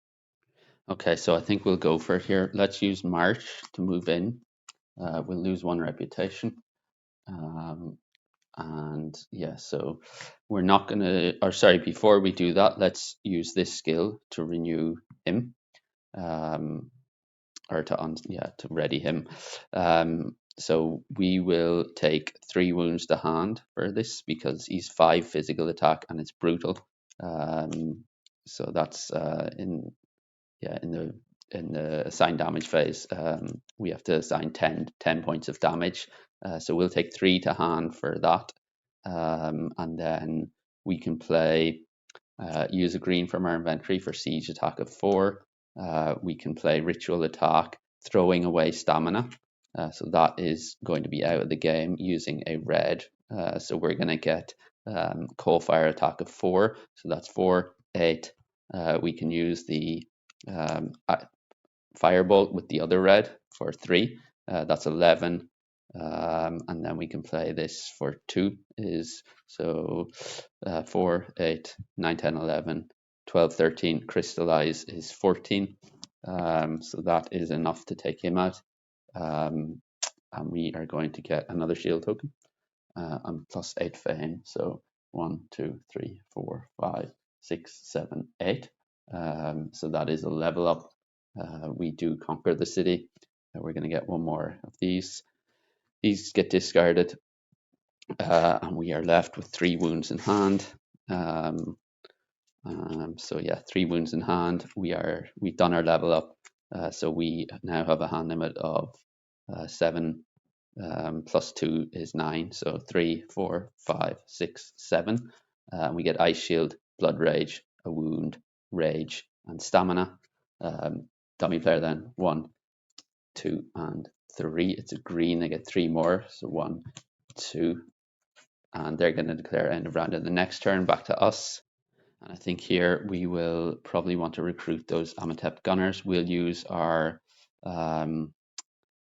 Okay, so I think we'll go for it here. Let's use march to move in. We'll lose 1 reputation. And yeah, so we're not gonna, or sorry, before we do that, let's use this skill to renew him. Or to ready him. So we will take 3 wounds to hand for this because he's 5 physical attack and it's brutal. So that's in the assign damage phase. We have to assign 10 points of damage. So we'll take 3 to hand for that, and then we can play use a green from our inventory for siege attack of 4. We can play ritual attack, throwing away stamina. So that is going to be out of the game using a red. So we're going to get coal fire attack of 4. So that's 4, 8. We can use the firebolt with the other red for 3. That's 11. And then we can play this for 2 is so 4, 8, 9, 10, 11, 12, 13. Crystallize is 14. So that is enough to take him out. And we are going to get another shield token and plus 8 fame. So 1, 2, 3, 4, 5, 6, 7, 8. So that is a level up. We do conquer the city. We're going to get 1 more of these. These get discarded, and we are left with 3 wounds in hand. So yeah, 3 wounds in hand. We've done our level up, so we now have a hand limit of 7. Plus 2 is 9, so 3, 4, 5, 6, 7. We get ice shield, blood rage, a wound, rage, and stamina. Dummy player then 1, 2, and 3. It's a green, they get 3 more, so 1, 2, and they're going to declare end of round in the next turn. Back to us. And I think here we will probably want to recruit those Amatep gunners. We'll use our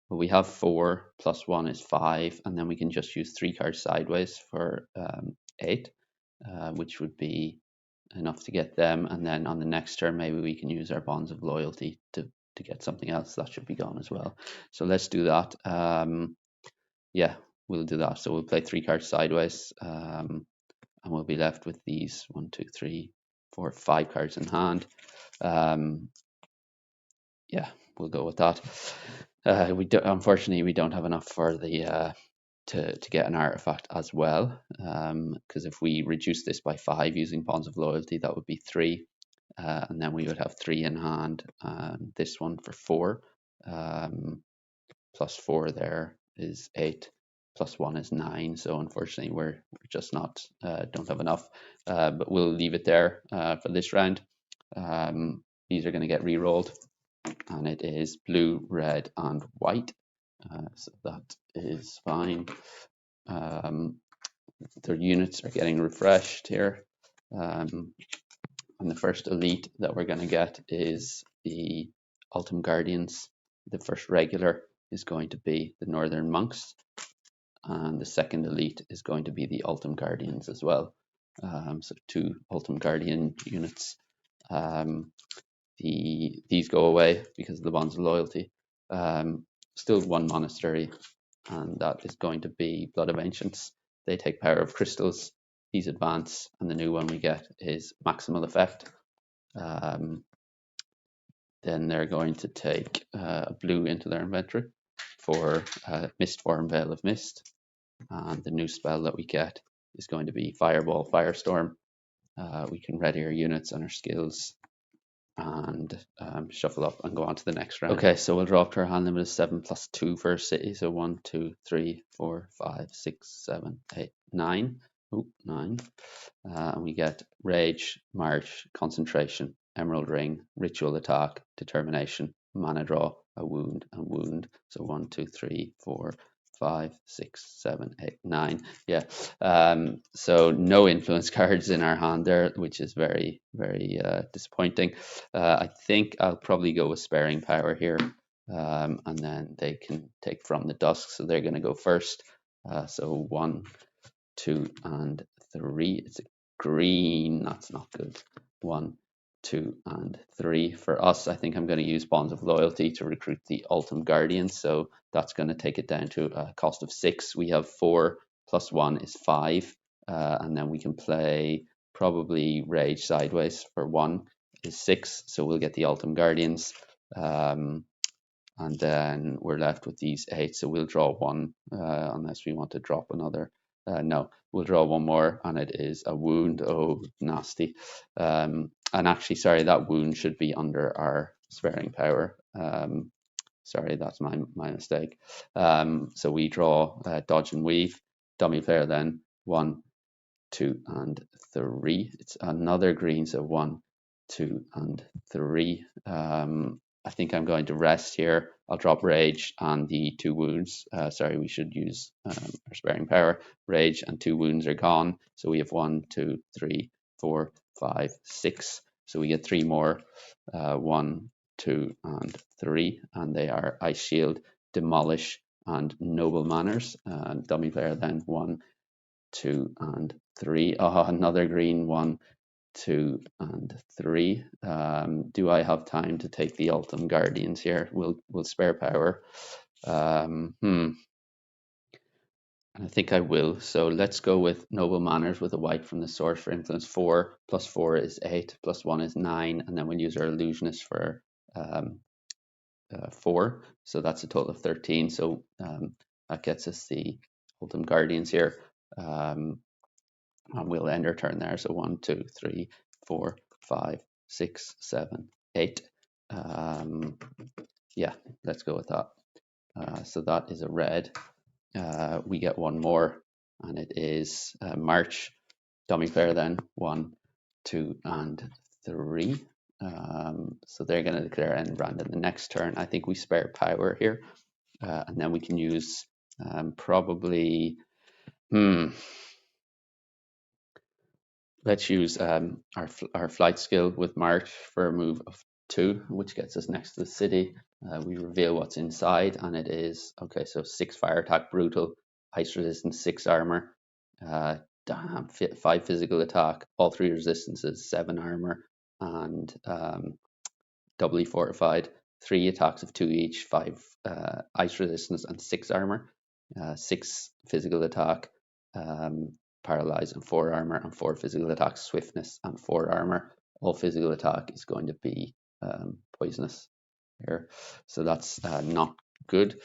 we have 4 plus 1 is 5, and then we can just use 3 cards sideways for 8, which would be enough to get them. And then on the next turn, maybe we can use our bonds of loyalty to get something else that should be gone as well. So let's do that. Yeah, we'll do that. So we'll play 3 cards sideways, and we'll be left with these 1, 2, 3, 4, 5 cards in hand. Yeah, we'll go with that. Unfortunately, we don't have enough for the to get an artifact as well, because if we reduce this by 5 using bonds of loyalty, that would be 3, and then we would have 3 in hand, and this one for 4, plus 4 there is 8, plus 1 is 9. So unfortunately, we're just not don't have enough, but we'll leave it there for this round. These are going to get re-rolled, and it is blue, red, and white. So that is fine. Their units are getting refreshed here. And the first elite that we're going to get is the Ultim Guardians. The first regular is going to be the Northern Monks, and the second elite is going to be the Ultim Guardians as well. So 2 Ultim Guardian units. These go away because of the bonds of loyalty. Still 1 monastery, and that is going to be Blood of Ancients. They take power of crystals. These advance, and the new one we get is maximal effect. Then they're going to take a blue into their inventory for Mist Form, Veil of Mist, and the new spell that we get is going to be Fireball, Firestorm. We can ready our units and our skills and shuffle up and go on to the next round. Okay, so we'll draw up to our hand limit of 7 plus 2 for a city. So 1, 2, 3, 4, 5, 6, 7, 8, 9. Ooh, 9. And we get Rage, March, Concentration, Emerald Ring, Ritual Attack, Determination, Mana Draw, a Wound, and Wound. So 1, 2, 3, 4, 5, 6, 7, 8, 9. Yeah. So no influence cards in our hand there, which is very, very disappointing. I think I'll probably go with Sparing Power here. And then they can take from the dusk, so they're going to go first. So 1, 2, and 3. It's a green. That's not good. 1, 2, and 3. For us, I think I'm going to use Bonds of Loyalty to recruit the Ultim Guardian. So that's going to take it down to a cost of 6. We have 4 plus 1 is 5. And then we can play probably Rage Sideways for 1 is 6. So we'll get the Ultim Guardians. And then we're left with these 8. So we'll draw 1 unless we want to drop another. No, we'll draw 1 more, and it is a wound. Oh, nasty. And actually, sorry, that wound should be under our Sparing Power. Sorry, that's my mistake. So we draw Dodge and Weave. Dummy player then 1, 2, and 3. It's another green, so 1, 2, and 3. I think I'm going to rest here. I'll drop Rage and the 2 wounds. Sorry, we should use our Sparing Power. Rage and 2 wounds are gone. So we have 1, 2, 3, 4, 5, 6. So we get 3 more. 1, 2, and 3. And they are Ice Shield, Demolish, and Noble Manners. Dummy player then 1, 2, and 3. Oh, another green. 1, 2, and 3. Do I have time to take the Ultim Guardians here? We'll spare power. I think I will. So let's go with Noble Manners with a white from the source for influence 4. Plus 4 is 8. Plus 1 is 9. And then we'll use our Illusionist for 4. So that's a total of 13. So that gets us the Ultim Guardians here. And we'll end our turn there. So 1, 2, 3, 4, 5, 6, 7, 8. Yeah, let's go with that. So that is a red. We get 1 more, and it is March. Dummy player then 1, 2, and 3. So they're going to declare end brand in the next turn. I think we spare power here, and then we can use probably. Let's use our flight skill with March for a move of 2, which gets us next to the city. We reveal what's inside, and it is, okay, so 6 fire attack, brutal, ice resistance, 6 armor, 5 physical attack, all 3 resistances, 7 armor, and doubly fortified, 3 attacks of 2 each, 5 ice resistance, and 6 armor, 6 physical attack, paralyze, and 4 armor, and 4 physical attack, swiftness, and 4 armor. All physical attack is going to be poisonous here, so that's not good.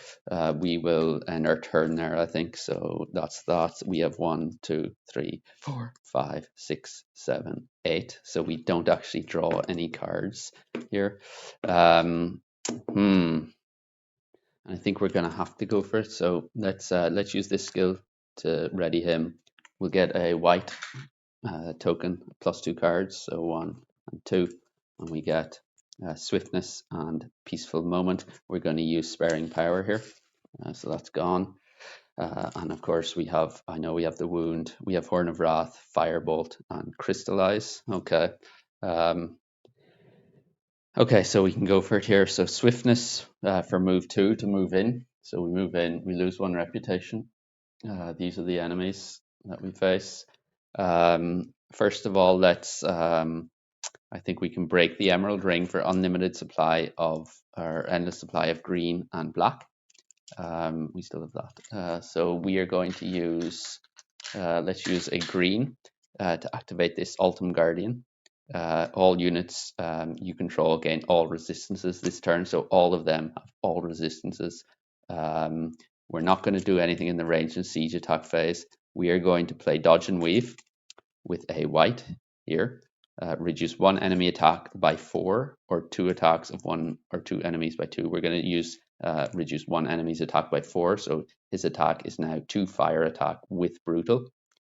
We will end our turn there, I think. So that's that. We have 1, 2, 3, 4, 5, 6, 7, 8. So we don't actually draw any cards here. I think we're going to have to go for it. So let's use this skill to ready him. We'll get a white token plus 2 cards, so 1 and 2, and we get swiftness and peaceful moment. We're going to use sparing power here, so that's gone. And of course I know we have the wound, we have Horn of Wrath, Firebolt, and Crystallize. Okay. Okay, so we can go for it here. So swiftness for move 2 to move in. So we move in, we lose 1 reputation. These are the enemies that we face. First of all, let's I think we can break the Emerald Ring for unlimited supply of, or endless supply of green and black. We still have that. So we are going to use, let's use a green to activate this Ultim Guardian. All units you control gain all resistances this turn, so all of them have all resistances. We're not going to do anything in the range and siege attack phase. We are going to play Dodge and Weave with a white here. Reduce 1 enemy attack by 4, or 2 attacks of 1 or 2 enemies by 2. We're going to use reduce 1 enemy's attack by 4, so his attack is now 2 fire attack with brutal.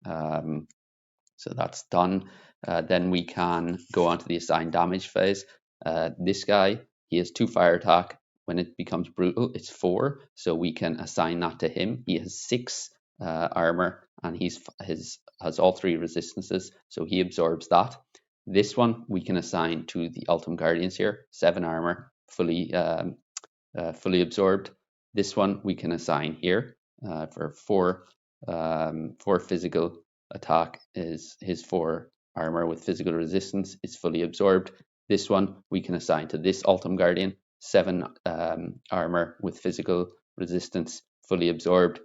So that's done. Then we can go on to the assign damage phase. This guy, he has 2 fire attack. When it becomes brutal, it's 4, so we can assign that to him. He has 6 armor, and has all 3 resistances, so he absorbs that. This one we can assign to the Ultim Guardians here, 7 armor, fully absorbed. This one we can assign here for 4 physical attack. Is his 4 armor with physical resistance is fully absorbed. This one we can assign to this Ultim Guardian, 7 armor with physical resistance, fully absorbed.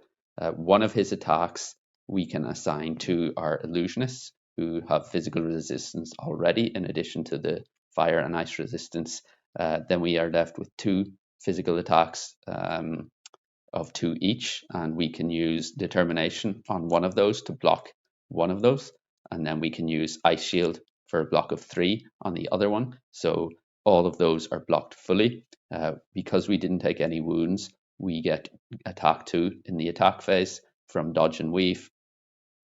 One of his attacks we can assign to our illusionists, who have physical resistance already in addition to the fire and ice resistance. Then we are left with 2 physical attacks of 2 each, and we can use determination on one of those to block one of those, and then we can use ice shield for a block of 3 on the other one, so all of those are blocked fully. Because we didn't take any wounds, we get attack 2 in the attack phase from dodge and weave.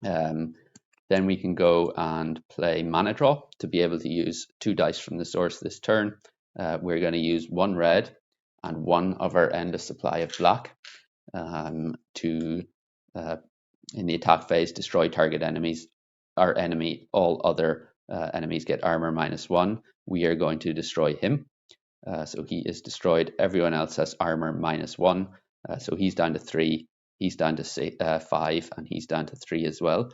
Then we can go and play mana draw to be able to use 2 dice from the source this turn. We're going to use 1 red and 1 of our endless supply of black to, in the attack phase, destroy target enemies. Our enemy, all other enemies get armor -1. We are going to destroy him. So he is destroyed. Everyone else has armor -1. So he's down to 3. He's down to 5, and he's down to 3 as well.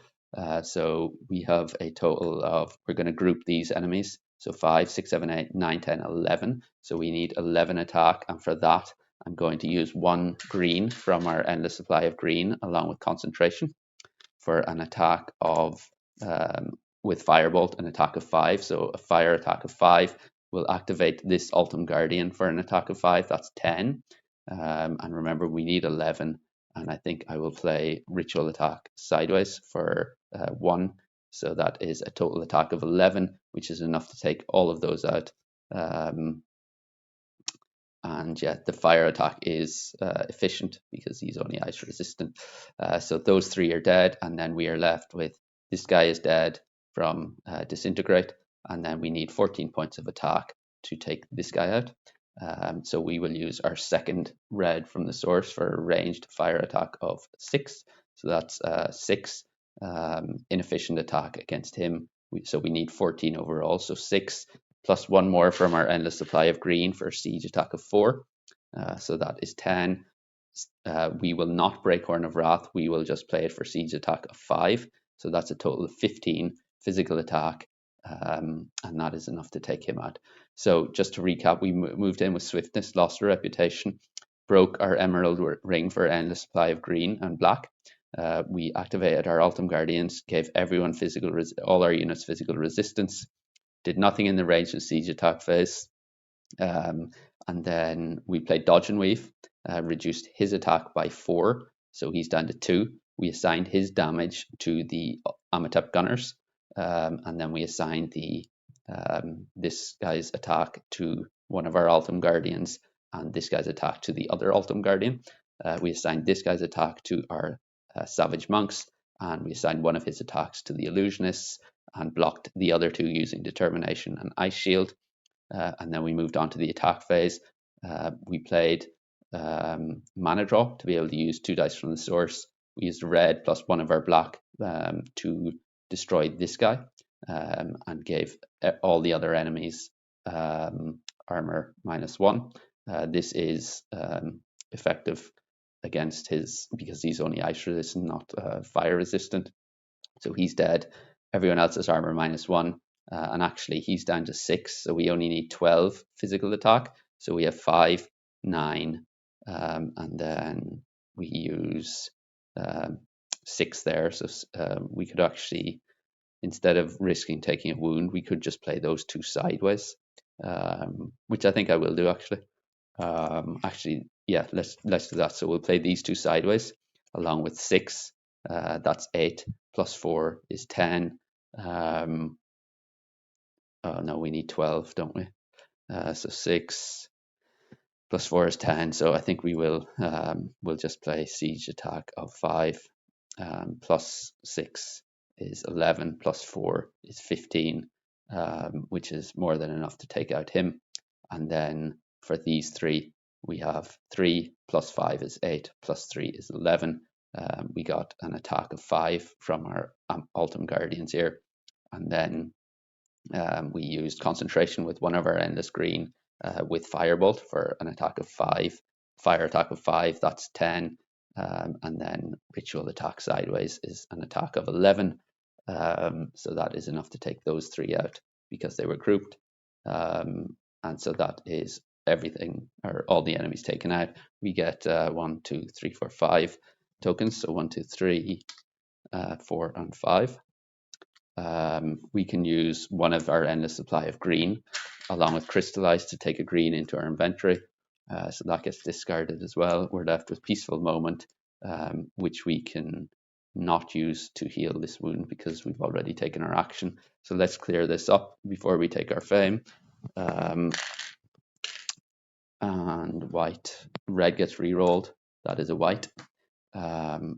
So we have a total of, we're going to group these enemies. So 5, 6, 7, 8, 9, 10, 11. So we need 11 attack. And for that, I'm going to use 1 green from our endless supply of green along with concentration for an attack of, with Firebolt, an attack of 5. So a fire attack of 5 will activate this Ultim Guardian for an attack of 5. That's 10. And remember, we need 11. And I think I will play Ritual Attack sideways for 1. So that is a total attack of 11, which is enough to take all of those out. And yeah, the fire attack is efficient because he's only ice resistant. So those 3 are dead, and then we are left with, this guy is dead from disintegrate, and then we need 14 points of attack to take this guy out. So we will use our 2nd red from the source for a ranged fire attack of 6. So that's 6 inefficient attack against him. So we need 14 overall. So 6 plus 1 more from our endless supply of green for a siege attack of 4. So that is 10. We will not break Horn of Wrath. We will just play it for siege attack of 5. So that's a total of 15 physical attack. And that is enough to take him out. So just to recap, we moved in with swiftness, lost our reputation, broke our emerald ring for endless supply of green and black. We activated our Ultim Guardians, gave everyone all our units physical resistance, did nothing in the range and siege attack phase. And then we played dodge and weave, reduced his attack by 4, so he's down to 2. We assigned his damage to the Amatep gunners, and then we assigned this guy's attack to one of our Ultim Guardians, and this guy's attack to the other Ultim Guardian. We assigned this guy's attack to our Savage Monks, and we assigned one of his attacks to the Illusionists, and blocked the other 2 using Determination and Ice Shield. And then we moved on to the attack phase. We played Mana Draw to be able to use 2 dice from the source. We used red plus 1 of our black to destroy this guy, and gave all the other enemies armor -1. This is effective against his, because he's only ice resistant, not fire resistant. So he's dead. Everyone else has armor -1. And actually he's down to 6, so we only need 12 physical attack. So we have 5, 9, and then we use 6 there. So we could actually, instead of risking taking a wound, we could just play those 2 sideways, which I think I will do actually. Actually, yeah, let's do that. So we'll play these 2 sideways along with 6. That's 8 plus 4 is 10. Oh no, we need 12, don't we? So 6 plus 4 is 10. So I think we will we'll just play siege attack of 5 plus 6 is 11 plus 4 is 15, which is more than enough to take out him. And then for these three, we have 3 plus 5 is 8, plus 3 is 11. We got an attack of 5 from our Ultim Guardians here. And then we used concentration with one of our endless green with Firebolt for an attack of 5. Fire attack of 5, that's 10. And then ritual attack sideways is an attack of 11. So that is enough to take those three out because they were grouped. And so that is everything, or all the enemies taken out. We get 1, 2, 3, 4, 5 tokens. So 1, 2, 3, 4, and 5. We can use one of our endless supply of green along with crystallize to take a green into our inventory. So that gets discarded as well. We're left with peaceful moment, which we can not use to heal this wound because we've already taken our action. So let's clear this up before we take our fame. And red gets rerolled. That is a white. Did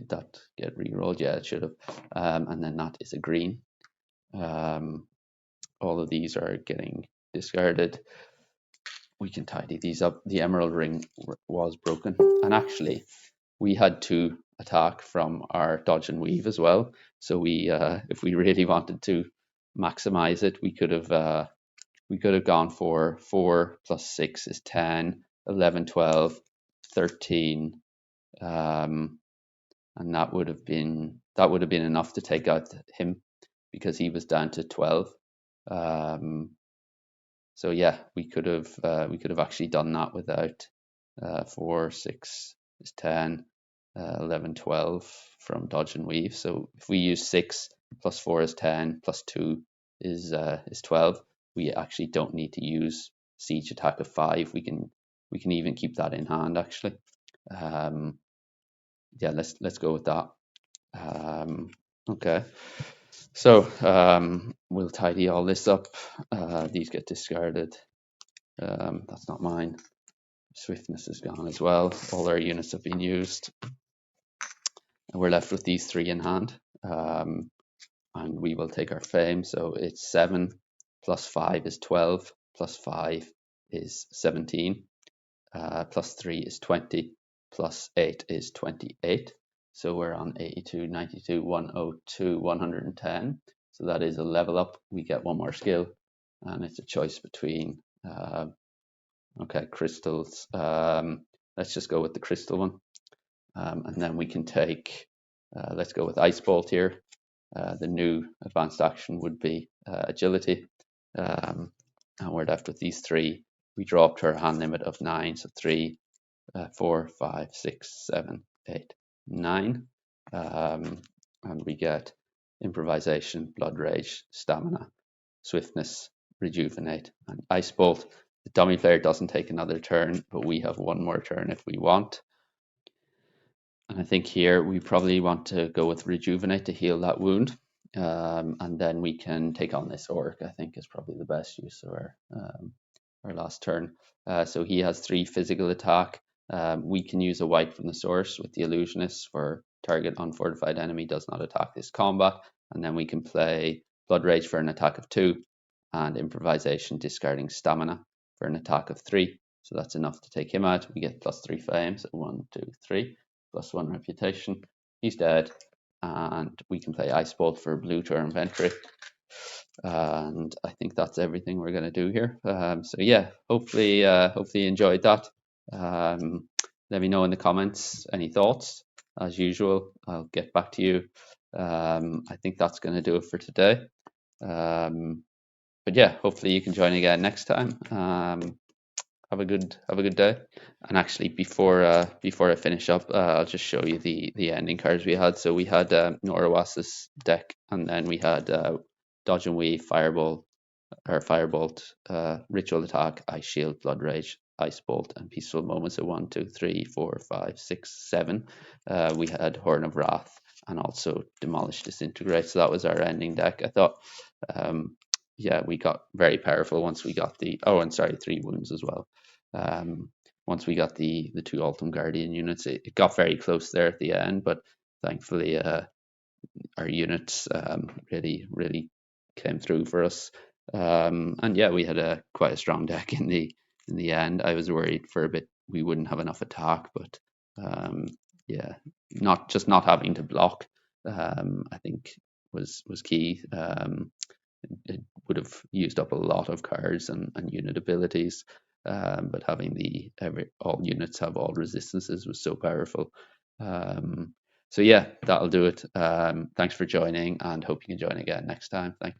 that get re-rolled? Yeah, it should have. And then that is a green. All of these are getting discarded. We can tidy these up. The emerald ring was broken, and actually we had 2 attack from our dodge and weave as well. So we, if we really wanted to maximize it, we could have gone for 4 plus 6 is 10, 11, 12, 13. And that would have been enough to take out him because he was down to 12. So yeah, we could have actually done that without 4, 6 is 10, 11, 12 from dodge and weave. So if we use 6 plus 4 is 10 plus 2 is 12, we actually don't need to use siege attack of 5. We can even keep that in hand actually. Yeah, let's go with that. Okay, so we'll tidy all this up. These get discarded. That's not mine. Swiftness is gone as well. All our units have been used. And we're left with these 3 in hand. And we will take our fame. So it's 7 plus 5 is 12, plus 5 is 17, plus 3 is 20, plus 8 is 28. So we're on 82, 92, 102, 110. So that is a level up. We get 1 more skill, and it's a choice between, okay, crystals. Let's just go with the crystal one. And then we can take, let's go with Ice Bolt here. The new advanced action would be agility. And we're left with these 3. We draw up to our hand limit of 9. So 3, 4, 5, 6, 7, 8, 9. And we get improvisation, blood rage, stamina, swiftness, rejuvenate, and ice bolt. The dummy player doesn't take another turn, but we have 1 more turn if we want. And I think here we probably want to go with rejuvenate to heal that wound. And then we can take on this orc, I think is probably the best use of our last turn. So he has 3 physical attack. We can use a white from the source with the illusionist for target unfortified enemy does not attack this combat. And then we can play blood rage for an attack of 2 and improvisation discarding stamina for an attack of 3. So that's enough to take him out. We get plus 3 fame, so 1, 2, 3, plus 1 reputation. He's dead. And we can play Ice Bolt for blue to our inventory. And I think that's everything we're going to do here. So yeah, hopefully you enjoyed that. Let me know in the comments any thoughts. As usual, I'll get back to you. I think that's going to do it for today. But yeah, hopefully you can join again next time. Have a good day. And actually, before I finish up, I'll just show you the ending cards we had. So we had Norowas' deck, and then we had Dodge and Weave, Firebolt, Ritual Attack, Ice Shield, Blood Rage, Ice Bolt, and Peaceful Moments. So 1, 2, 3, 4, 5, 6, 7. We had Horn of Wrath and also Demolish, Disintegrate. So that was our ending deck. I thought, yeah, we got very powerful once we got the 3 wounds as well. Once we got the 2 Ultim Guardian units, it got very close there at the end, but thankfully our units really came through for us. And yeah, we had quite a strong deck in the end. I was worried for a bit we wouldn't have enough attack, but yeah, not having to block, I think was key. It would have used up a lot of cards and unit abilities, but having all units have all resistances was so powerful. So yeah, that'll do it. Thanks for joining, and hope you can join again next time. Thanks.